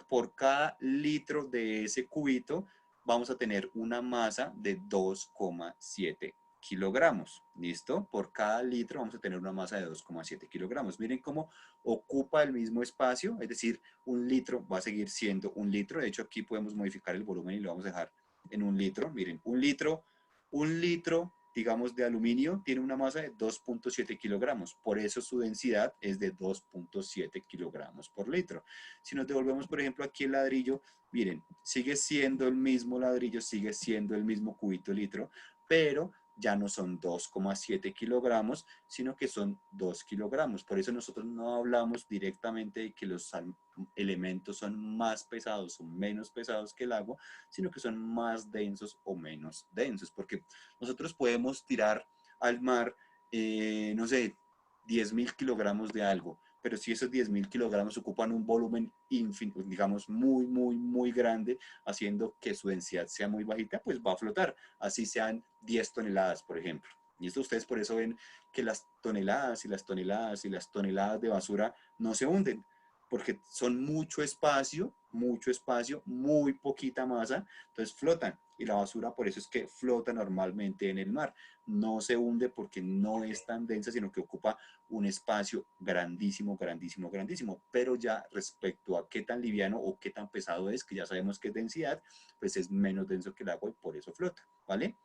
Por cada litro de ese cubito vamos a tener una masa de 2,7 kilogramos. ¿Listo? Por cada litro vamos a tener una masa de 2,7 kilogramos. Miren cómo ocupa el mismo espacio, es decir, un litro va a seguir siendo un litro. De hecho, aquí podemos modificar el volumen y lo vamos a dejar en un litro. Miren, un litro, digamos, de aluminio tiene una masa de 2,7 kilogramos. Por eso su densidad es de 2,7 kilogramos por litro. Si nos devolvemos, por ejemplo, aquí el ladrillo, miren, sigue siendo el mismo ladrillo, sigue siendo el mismo cubito litro, pero ya no son 2,7 kilogramos, sino que son 2 kilogramos. Por eso nosotros no hablamos directamente de que los elementos son más pesados o menos pesados que el agua, sino que son más densos o menos densos, porque nosotros podemos tirar al mar, no sé, 10.000 kilogramos de algo, pero si esos 10.000 kilogramos ocupan un volumen digamos, muy grande, haciendo que su densidad sea muy bajita, pues va a flotar, así sean 10 toneladas, por ejemplo. Y esto ustedes por eso ven que las toneladas y las toneladas y las toneladas de basura no se hunden, porque son mucho espacio, muy poquita masa, entonces flotan. Y la basura por eso es que flota normalmente en el mar. No se hunde porque no es tan densa, sino que ocupa un espacio grandísimo, grandísimo, grandísimo. Pero ya respecto a qué tan liviano o qué tan pesado es, que ya sabemos que es densidad, pues es menos denso que el agua y por eso flota, ¿vale?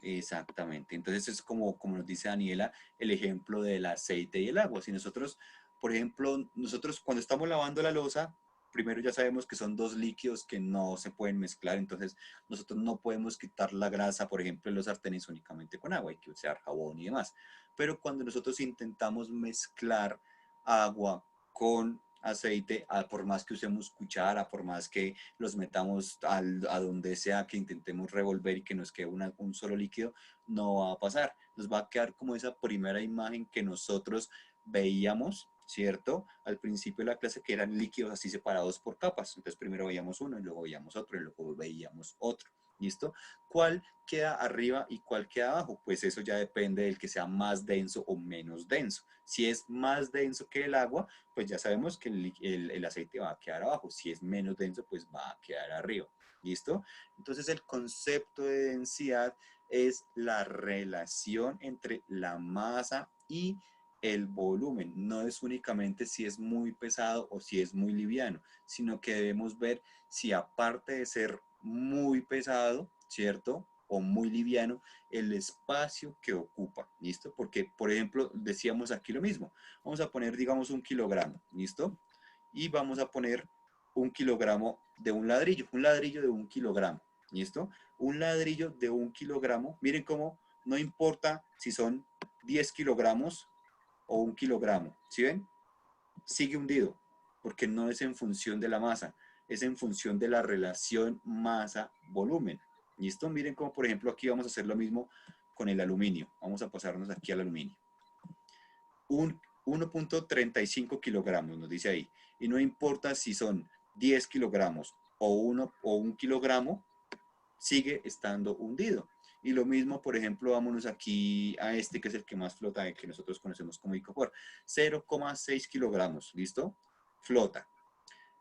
Exactamente. Entonces es como nos dice Daniela, el ejemplo del aceite y el agua. Si nosotros, por ejemplo, nosotros cuando estamos lavando la loza, primero ya sabemos que son dos líquidos que no se pueden mezclar, entonces nosotros no podemos quitar la grasa, por ejemplo, en los sartenes únicamente con agua, hay que usar jabón y demás. Pero cuando nosotros intentamos mezclar agua con aceite, por más que usemos cuchara, por más que los metamos a donde sea que intentemos revolver y que nos quede un solo líquido, no va a pasar. Nos va a quedar como esa primera imagen que nosotros veíamos, ¿cierto? Al principio de la clase, que eran líquidos así separados por capas. Entonces primero veíamos uno y luego veíamos otro y luego veíamos otro. ¿Listo? ¿Cuál queda arriba y cuál queda abajo? Pues eso ya depende del que sea más denso o menos denso. Si es más denso que el agua, pues ya sabemos que el aceite va a quedar abajo. Si es menos denso, pues va a quedar arriba. ¿Listo? Entonces el concepto de densidad es la relación entre la masa y el volumen. No es únicamente si es muy pesado o si es muy liviano, sino que debemos ver si aparte de ser muy pesado, ¿cierto? O muy liviano, el espacio que ocupa, ¿listo? Porque, por ejemplo, decíamos aquí lo mismo. Vamos a poner, digamos, 1 kilogramo, ¿listo? Y vamos a poner 1 kilogramo de un ladrillo de 1 kilogramo, ¿listo? Un ladrillo de 1 kilogramo, miren cómo no importa si son 10 kilogramos o 1 kilogramo, ¿sí ven? Sigue hundido, porque no es en función de la masa, es en función de la relación masa-volumen. ¿Listo? Miren cómo, por ejemplo, aquí vamos a hacer lo mismo con el aluminio. Vamos a pasarnos aquí al aluminio. 1.35 kilogramos, nos dice ahí. Y no importa si son 10 kilogramos o 1 kilogramo, sigue estando hundido. Y lo mismo, por ejemplo, vámonos aquí a este que es el que más flota, que nosotros conocemos como icopor. 0,6 kilogramos, ¿listo? Flota.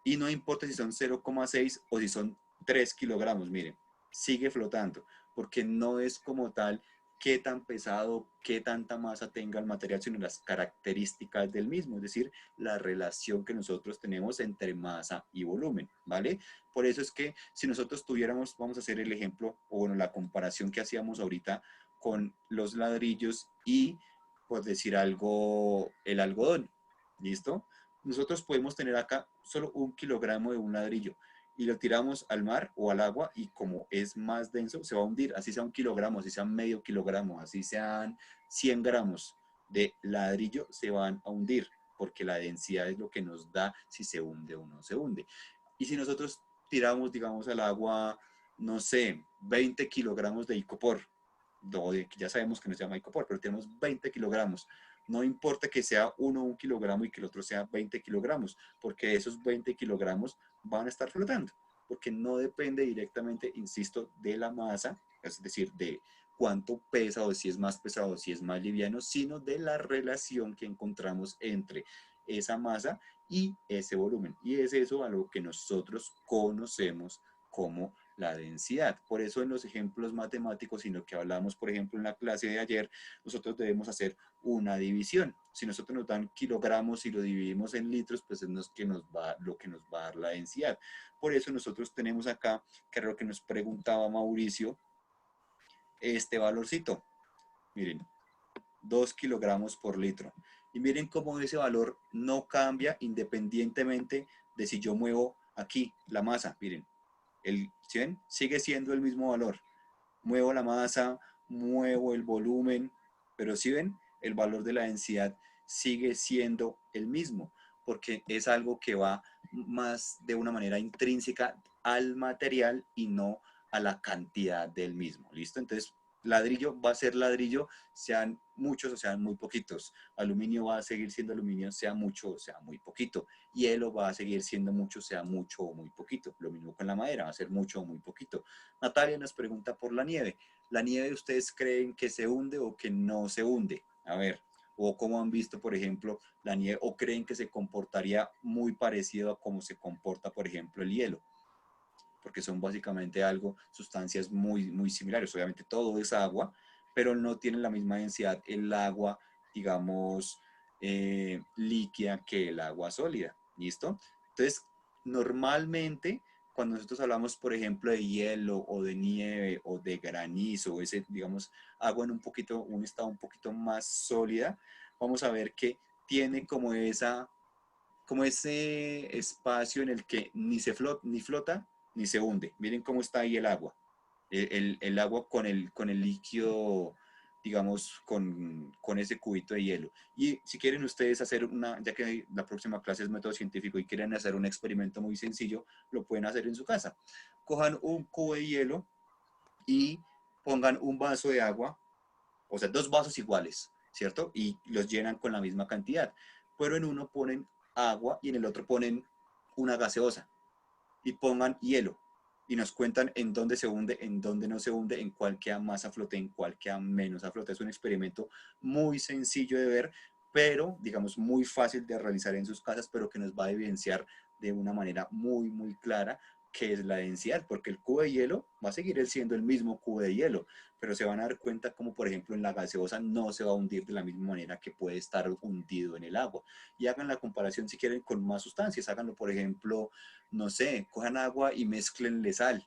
Y no importa si son 0,6 o si son 3 kilogramos, miren, sigue flotando, porque no es como tal qué tan pesado, qué tanta masa tenga el material, sino las características del mismo, es decir, la relación que nosotros tenemos entre masa y volumen, ¿vale? Por eso es que si nosotros tuviéramos, vamos a hacer el ejemplo, o bueno, la comparación que hacíamos ahorita con los ladrillos y, por decir algo, el algodón, ¿listo? Nosotros podemos tener acá solo 1 kilogramo de un ladrillo y lo tiramos al mar o al agua y como es más denso se va a hundir, así sea 1 kilogramo, así sea medio kilogramo, así sean 100 gramos de ladrillo se van a hundir porque la densidad es lo que nos da si se hunde o no se hunde. Y si nosotros tiramos, digamos, al agua, no sé, 20 kilogramos de icopor, ya sabemos que no se llama icopor, pero tenemos 20 kilogramos. No importa que sea uno 1 kilogramo y que el otro sea 20 kilogramos, porque esos 20 kilogramos van a estar flotando, porque no depende directamente, insisto, de la masa, es decir, de cuánto pesa o si es más pesado o si es más liviano, sino de la relación que encontramos entre esa masa y ese volumen. Y es eso a lo que nosotros conocemos como la densidad. Por eso en los ejemplos matemáticos, y lo que hablamos, por ejemplo, en la clase de ayer, nosotros debemos hacer una división. Si nosotros nos dan kilogramos y lo dividimos en litros, pues es lo que nos va a dar la densidad. Por eso nosotros tenemos acá, que es lo que nos preguntaba Mauricio, este valorcito. Miren, 2 kilogramos por litro. Y miren cómo ese valor no cambia independientemente de si yo muevo aquí la masa. Miren, ¿sí ven? Sigue siendo el mismo valor. Muevo la masa, muevo el volumen, pero si ven, el valor de la densidad sigue siendo el mismo, porque es algo que va más de una manera intrínseca al material y no a la cantidad del mismo. ¿Listo? Entonces, ladrillo va a ser ladrillo, sean muchos o sean muy poquitos. Aluminio va a seguir siendo aluminio, sea mucho o sea muy poquito. Hielo va a seguir siendo mucho, sea mucho o muy poquito. Lo mismo con la madera, va a ser mucho o muy poquito. Natalia nos pregunta por la nieve. ¿La nieve ustedes creen que se hunde o que no se hunde? A ver, o cómo han visto, por ejemplo, la nieve, o creen que se comportaría muy parecido a cómo se comporta, por ejemplo, el hielo, porque son básicamente algo, sustancias muy, muy similares. Obviamente todo es agua, pero no tienen la misma densidad el agua, digamos, líquida que el agua sólida. ¿Listo? Entonces, normalmente, cuando nosotros hablamos, por ejemplo, de hielo o de nieve o de granizo, ese, digamos, agua en un estado un poquito más sólida, vamos a ver que tiene como ese espacio en el que ni flota ni se hunde. Miren cómo está ahí el agua. El agua con el líquido, digamos, con ese cubito de hielo. Y si quieren ustedes hacer ya que la próxima clase es método científico y quieren hacer un experimento muy sencillo, lo pueden hacer en su casa. Cojan un cubo de hielo y pongan un vaso de agua, o sea, dos vasos iguales, ¿cierto? Y los llenan con la misma cantidad. Pero en uno ponen agua y en el otro ponen una gaseosa y pongan hielo y nos cuentan en dónde se hunde, en dónde no se hunde, en cuál queda más a flote, en cuál queda menos a flote. Es un experimento muy sencillo de ver, pero digamos muy fácil de realizar en sus casas, pero que nos va a evidenciar de una manera muy, muy clara qué es la densidad, porque el cubo de hielo va a seguir siendo el mismo cubo de hielo, pero se van a dar cuenta como por ejemplo en la gaseosa no se va a hundir de la misma manera que puede estar hundido en el agua. Y hagan la comparación si quieren con más sustancias, háganlo por ejemplo, no sé, cojan agua y mezclenle sal,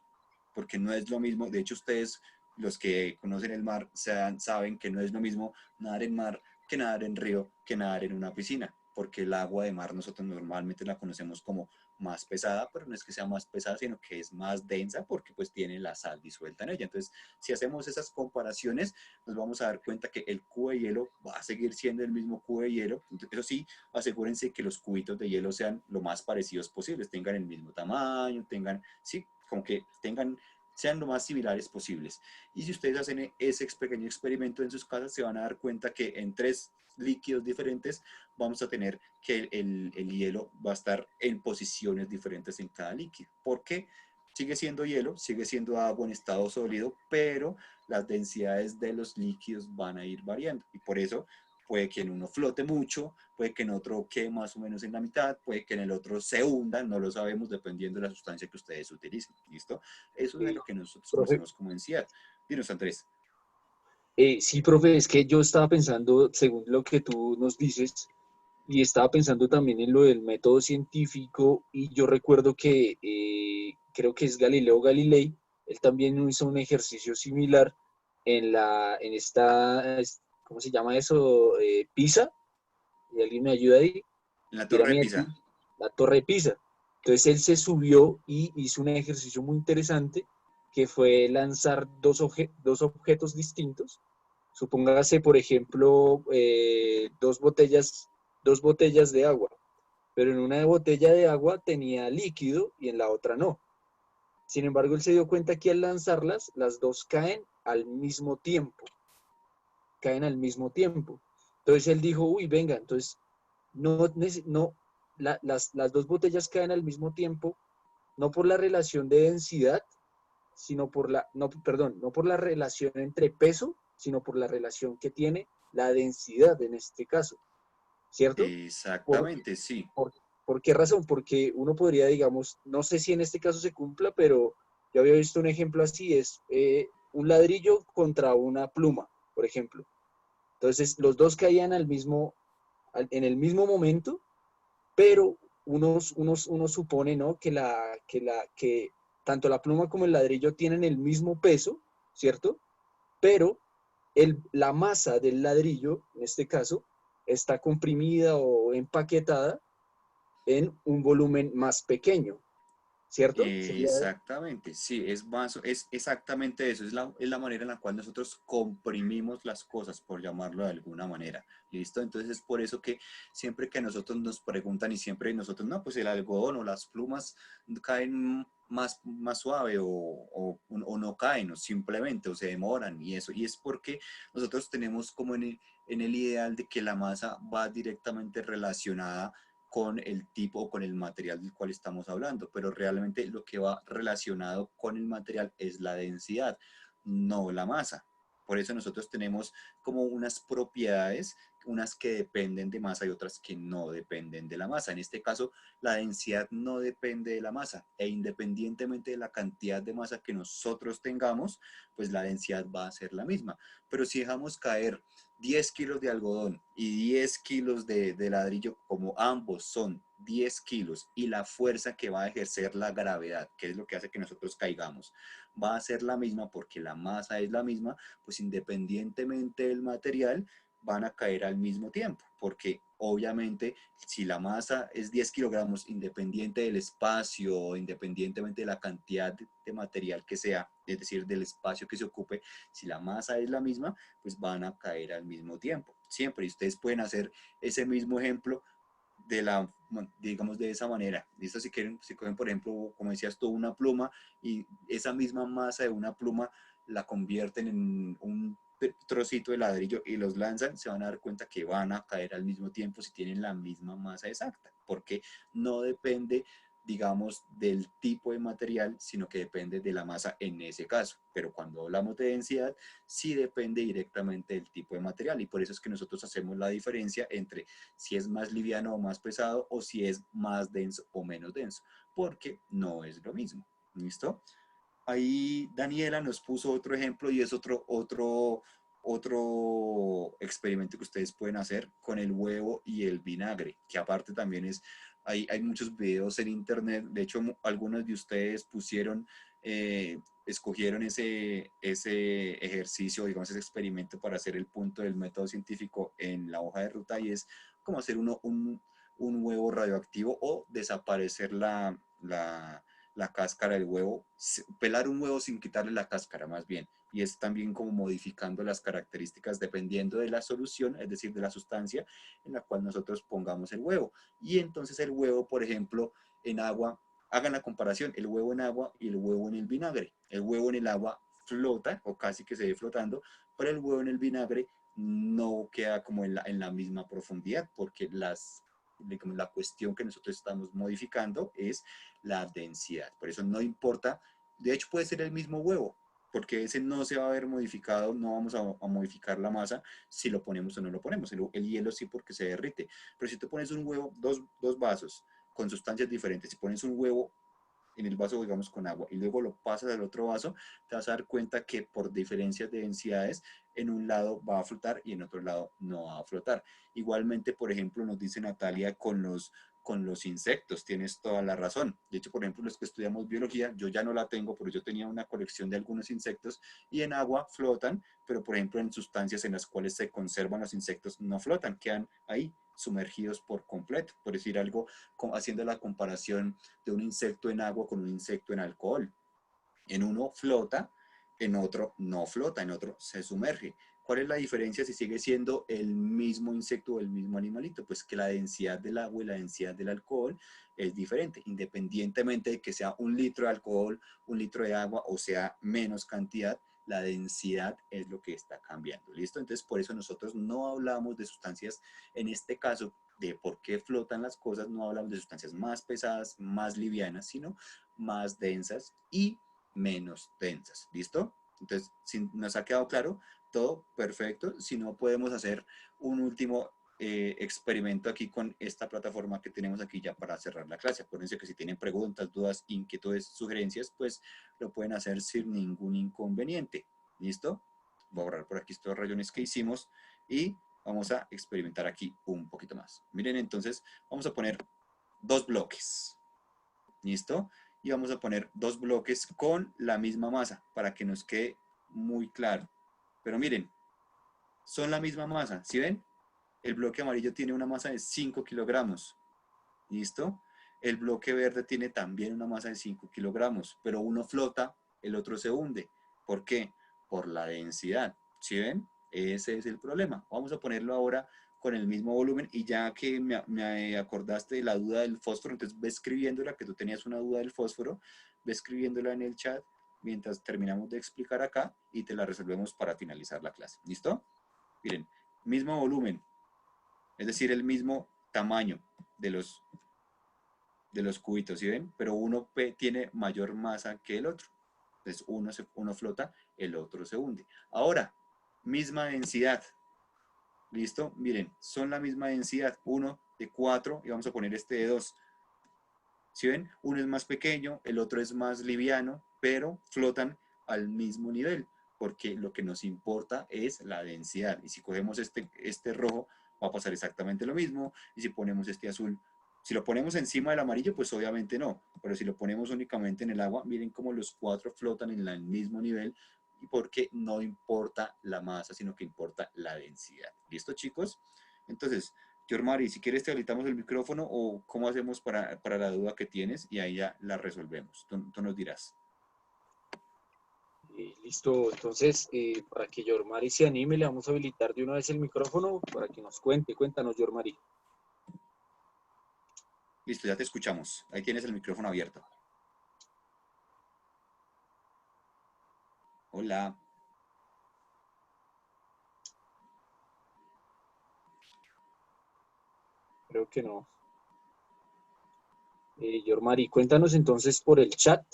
porque no es lo mismo. De hecho, ustedes, los que conocen el mar, saben que no es lo mismo nadar en mar que nadar en río, que nadar en una piscina, porque el agua de mar nosotros normalmente la conocemos como más pesada, pero no es que sea más pesada, sino que es más densa porque pues tiene la sal disuelta en ella. Entonces, si hacemos esas comparaciones, nos vamos a dar cuenta que el cubo de hielo va a seguir siendo el mismo cubo de hielo. Entonces, eso sí, asegúrense que los cubitos de hielo sean lo más parecidos posibles, tengan el mismo tamaño, sí, como que sean lo más similares posibles. Y si ustedes hacen ese pequeño experimento en sus casas, se van a dar cuenta que en 3 líquidos diferentes vamos a tener que el hielo va a estar en posiciones diferentes en cada líquido. ¿Por qué? Sigue siendo hielo, sigue siendo agua en estado sólido, pero las densidades de los líquidos van a ir variando. Y por eso puede que en uno flote mucho, puede que en otro quede más o menos en la mitad, puede que en el otro se hunda, no lo sabemos dependiendo de la sustancia que ustedes utilicen. ¿Listo? Eso es lo que nosotros Profe, conocemos como densidad. Dinos, Andrés. sí, profe, es que yo estaba pensando, según lo que tú nos dices, y estaba pensando también en lo del método científico, y yo recuerdo que creo que es Galileo Galilei, él también hizo un ejercicio similar en esta, ¿cómo se llama eso? Pisa, y alguien me ayuda ahí, En la torre de pirámide, Pisa. la torre de Pisa. Entonces él se subió y hizo un ejercicio muy interesante que fue lanzar dos objetos distintos. Supóngase, por ejemplo, dos botellas de agua, pero en una botella de agua tenía líquido y en la otra no. Sin embargo, él se dio cuenta que al lanzarlas, las dos caen al mismo tiempo. Entonces él dijo, uy, venga, entonces no, no las dos botellas caen al mismo tiempo, no por la relación de densidad, sino no por la relación entre peso, sino por la relación que tiene la densidad en este caso, ¿cierto? ¿Por, Exactamente, sí. por qué razón? Porque uno podría, digamos, no sé si en este caso se cumpla, pero yo había visto un ejemplo así, es un ladrillo contra una pluma, por ejemplo. Entonces, los dos caían en el mismo momento, pero uno supone, ¿no? Que tanto la pluma como el ladrillo tienen el mismo peso, ¿cierto? Pero la masa del ladrillo, en este caso, está comprimida o empaquetada en un volumen más pequeño, ¿cierto? ¿Sería eso? Exactamente, sí, es exactamente eso, es la manera en la cual nosotros comprimimos las cosas, por llamarlo de alguna manera, ¿listo? Entonces es por eso que siempre que a nosotros nos preguntan y siempre nosotros, no, pues el algodón o las plumas caen más suave o no caen, o simplemente, o se demoran y eso, y es porque nosotros tenemos como en el ideal de que la masa va directamente relacionada con el tipo o con el material del cual estamos hablando, pero realmente lo que va relacionado con el material es la densidad, no la masa. Por eso nosotros tenemos como unas propiedades, unas que dependen de masa y otras que no dependen de la masa. En este caso, la densidad no depende de la masa e independientemente de la cantidad de masa que nosotros tengamos, pues la densidad va a ser la misma. Pero si dejamos caer 10 kilos de algodón y 10 kilos de ladrillo, como ambos son 10 kilos, y la fuerza que va a ejercer la gravedad, que es lo que hace que nosotros caigamos, va a ser la misma porque la masa es la misma, pues independientemente del material, van a caer al mismo tiempo, porque obviamente si la masa es 10 kilogramos, independiente del espacio, independientemente de la cantidad de material que sea, es decir, del espacio que se ocupe, si la masa es la misma, pues van a caer al mismo tiempo, siempre. Y ustedes pueden hacer ese mismo ejemplo digamos, de esa manera. ¿Listo? Si quieren, si cogen, por ejemplo, como decías tú, una pluma y esa misma masa de una pluma la convierten en un trocito de ladrillo y los lanzan, se van a dar cuenta que van a caer al mismo tiempo si tienen la misma masa exacta, porque no depende, digamos, del tipo de material, sino que depende de la masa en ese caso. Pero cuando hablamos de densidad, sí depende directamente del tipo de material, y por eso es que nosotros hacemos la diferencia entre si es más liviano o más pesado, o si es más denso o menos denso, porque no es lo mismo. ¿Listo? Ahí Daniela nos puso otro ejemplo y es otro experimento que ustedes pueden hacer con el huevo y el vinagre, que aparte también hay muchos videos en internet. De hecho, algunos de ustedes escogieron ese ejercicio, digamos, ese experimento para hacer el punto del método científico en la hoja de ruta, y es como hacer un huevo radioactivo o desaparecer la cáscara del huevo, pelar un huevo sin quitarle la cáscara más bien, y es también como modificando las características dependiendo de la solución, es decir, de la sustancia en la cual nosotros pongamos el huevo. Y entonces el huevo, por ejemplo, en agua, hagan la comparación, el huevo en agua y el huevo en el vinagre. El huevo en el agua flota o casi que se ve flotando, pero el huevo en el vinagre no queda como en la misma profundidad, porque la cuestión que nosotros estamos modificando es la densidad. Por eso no importa, de hecho puede ser el mismo huevo, porque ese no se va a ver modificado, no vamos a modificar la masa si lo ponemos o no lo ponemos. El hielo sí, porque se derrite. Pero si tú pones un huevo, dos vasos con sustancias diferentes, si pones un huevo en el vaso, digamos, con agua, y luego lo pasas al otro vaso, te vas a dar cuenta que por diferencias de densidades, en un lado va a flotar y en otro lado no va a flotar. Igualmente, por ejemplo, nos dice Natalia con los insectos, tienes toda la razón. De hecho, por ejemplo, los que estudiamos biología, yo ya no la tengo, pero yo tenía una colección de algunos insectos y en agua flotan, pero por ejemplo en sustancias en las cuales se conservan los insectos no flotan, quedan ahí sumergidos por completo. Por decir algo, haciendo la comparación de un insecto en agua con un insecto en alcohol. En uno flota, en otro no flota, en otro se sumerge. ¿Cuál es la diferencia si sigue siendo el mismo insecto o el mismo animalito? Pues que la densidad del agua y la densidad del alcohol es diferente, independientemente de que sea un litro de alcohol, un litro de agua o sea menos cantidad, la densidad es lo que está cambiando. ¿Listo? Entonces, por eso nosotros no hablamos de sustancias, en este caso, de por qué flotan las cosas, no hablamos de sustancias más pesadas, más livianas, sino más densas y menos densas. ¿Listo? Entonces, si nos ha quedado claro, todo perfecto. Si no, podemos hacer un último experimento aquí con esta plataforma que tenemos aquí ya para cerrar la clase. Acuérdense que si tienen preguntas, dudas, inquietudes, sugerencias, pues lo pueden hacer sin ningún inconveniente. ¿Listo? Voy a borrar por aquí estos rayones que hicimos y vamos a experimentar aquí un poquito más. Miren, entonces vamos a poner dos bloques. ¿Listo? Y vamos a poner dos bloques con la misma masa para que nos quede muy claro. Pero miren, son la misma masa, ¿sí ven? El bloque amarillo tiene una masa de 5 kilogramos. ¿Listo? El bloque verde tiene también una masa de 5 kilogramos, pero uno flota, el otro se hunde. ¿Por qué? Por la densidad. ¿Sí ven? Ese es el problema. Vamos a ponerlo ahora con el mismo volumen y ya que me acordaste de la duda del fósforo, entonces ve escribiéndola, que tú tenías una duda del fósforo, ve escribiéndola en el chat mientras terminamos de explicar acá y te la resolvemos para finalizar la clase. ¿Listo? Miren, mismo volumen, es decir, el mismo tamaño de los cubitos, ¿sí ven? Pero uno tiene mayor masa que el otro. Entonces uno flota, el otro se hunde. Ahora, misma densidad. ¿Listo? Miren, son la misma densidad. Uno de 4 y vamos a poner este de 2. ¿Sí ven? Uno es más pequeño, el otro es más liviano, pero flotan al mismo nivel, porque lo que nos importa es la densidad. Y si cogemos este rojo, va a pasar exactamente lo mismo. Y si ponemos este azul, si lo ponemos encima del amarillo, pues obviamente no. Pero si lo ponemos únicamente en el agua, miren cómo los 4 flotan en el mismo nivel, y porque no importa la masa, sino que importa la densidad. ¿Listo, chicos? Entonces, Yormari, si quieres te habilitamos el micrófono o cómo hacemos para la duda que tienes y ahí ya la resolvemos. Tú nos dirás. Listo, entonces, para que Yormari se anime, le vamos a habilitar de una vez el micrófono para que nos cuente. Cuéntanos, Yormari. Listo, ya te escuchamos. Ahí tienes el micrófono abierto. Hola. Creo que no. Yormari, cuéntanos entonces por el chat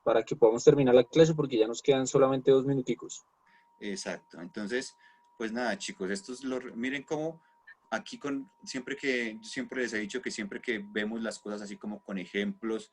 para que podamos terminar la clase porque ya nos quedan solamente 2 minuticos. Exacto. Entonces, pues nada, chicos, miren cómo aquí siempre les he dicho que siempre que vemos las cosas así como con ejemplos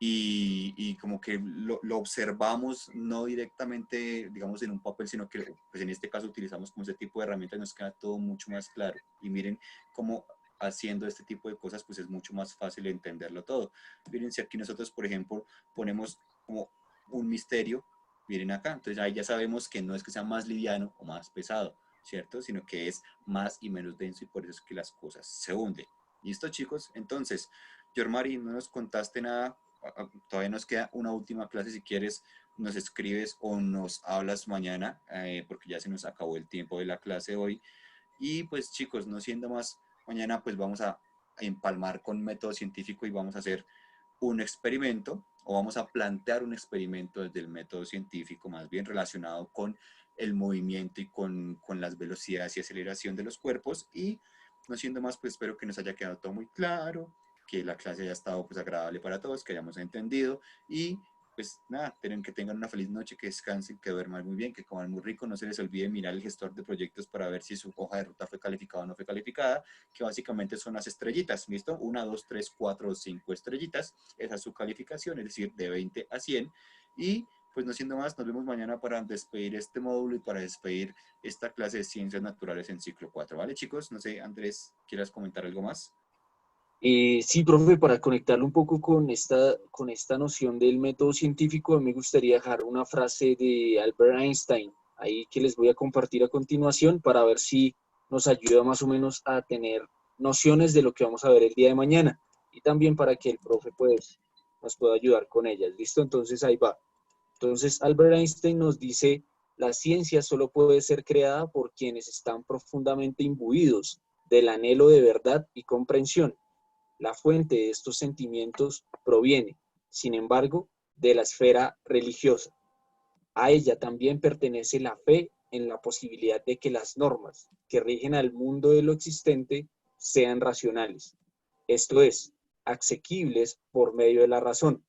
y como que lo observamos no directamente, digamos, en un papel, sino que pues en este caso utilizamos como ese tipo de herramientas, nos queda todo mucho más claro. Y miren cómo haciendo este tipo de cosas, pues es mucho más fácil entenderlo todo. Miren, si aquí nosotros, por ejemplo, ponemos como un misterio, miren acá, entonces ahí ya sabemos que no es que sea más liviano o más pesado, ¿cierto? Sino que es más y menos denso y por eso es que las cosas se hunden. ¿Listo, chicos? Entonces, Yormari, no nos contaste nada, todavía nos queda una última clase, si quieres nos escribes o nos hablas mañana, porque ya se nos acabó el tiempo de la clase hoy. Y pues chicos, no siendo más, mañana pues vamos a empalmar con método científico y vamos a hacer un experimento o vamos a plantear un experimento desde el método científico más bien relacionado con el movimiento y con las velocidades y aceleración de los cuerpos. Y no siendo más, pues espero que nos haya quedado todo muy claro, que la clase haya estado pues agradable para todos, que hayamos entendido y pues nada, que tengan una feliz noche, que descansen, que duerman muy bien, que coman muy rico, no se les olvide mirar el gestor de proyectos para ver si su hoja de ruta fue calificada o no fue calificada, que básicamente son las estrellitas, ¿listo? 1, 2, 3, 4 o 5 estrellitas, esa es su calificación, es decir, de 20 a 100, y pues no siendo más, nos vemos mañana para despedir este módulo y para despedir esta clase de Ciencias Naturales en ciclo 4, ¿vale, chicos? No sé, Andrés, ¿quieras comentar algo más? Sí, profe, para conectarlo un poco con esta noción del método científico, me gustaría dejar una frase de Albert Einstein, ahí que les voy a compartir a continuación para ver si nos ayuda más o menos a tener nociones de lo que vamos a ver el día de mañana y también para que el profe pues, nos pueda ayudar con ellas. ¿Listo? Entonces ahí va. Entonces Albert Einstein nos dice, la ciencia solo puede ser creada por quienes están profundamente imbuidos del anhelo de verdad y comprensión. La fuente de estos sentimientos proviene, sin embargo, de la esfera religiosa. A ella también pertenece la fe en la posibilidad de que las normas que rigen al mundo de lo existente sean racionales, esto es, asequibles por medio de la razón.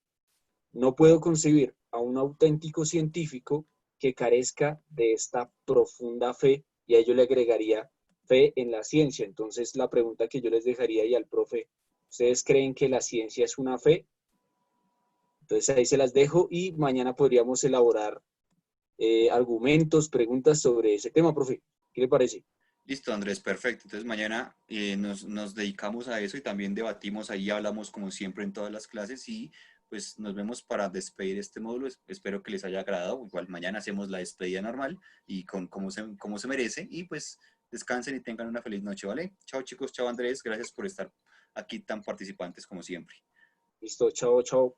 No puedo concebir a un auténtico científico que carezca de esta profunda fe, y a ello le agregaría fe en la ciencia. Entonces, la pregunta que yo les dejaría ahí al profe, ¿ustedes creen que la ciencia es una fe? Entonces, ahí se las dejo y mañana podríamos elaborar argumentos, preguntas sobre ese tema, profe. ¿Qué le parece? Listo, Andrés, perfecto. Entonces mañana nos dedicamos a eso y también debatimos ahí, hablamos como siempre en todas las clases y pues nos vemos para despedir este módulo. Espero que les haya agradado. Igual mañana hacemos la despedida normal y con como se merece y pues descansen y tengan una feliz noche, ¿vale? Chao chicos, chao Andrés, gracias por estar aquí tan participantes como siempre. Listo, chao, chao.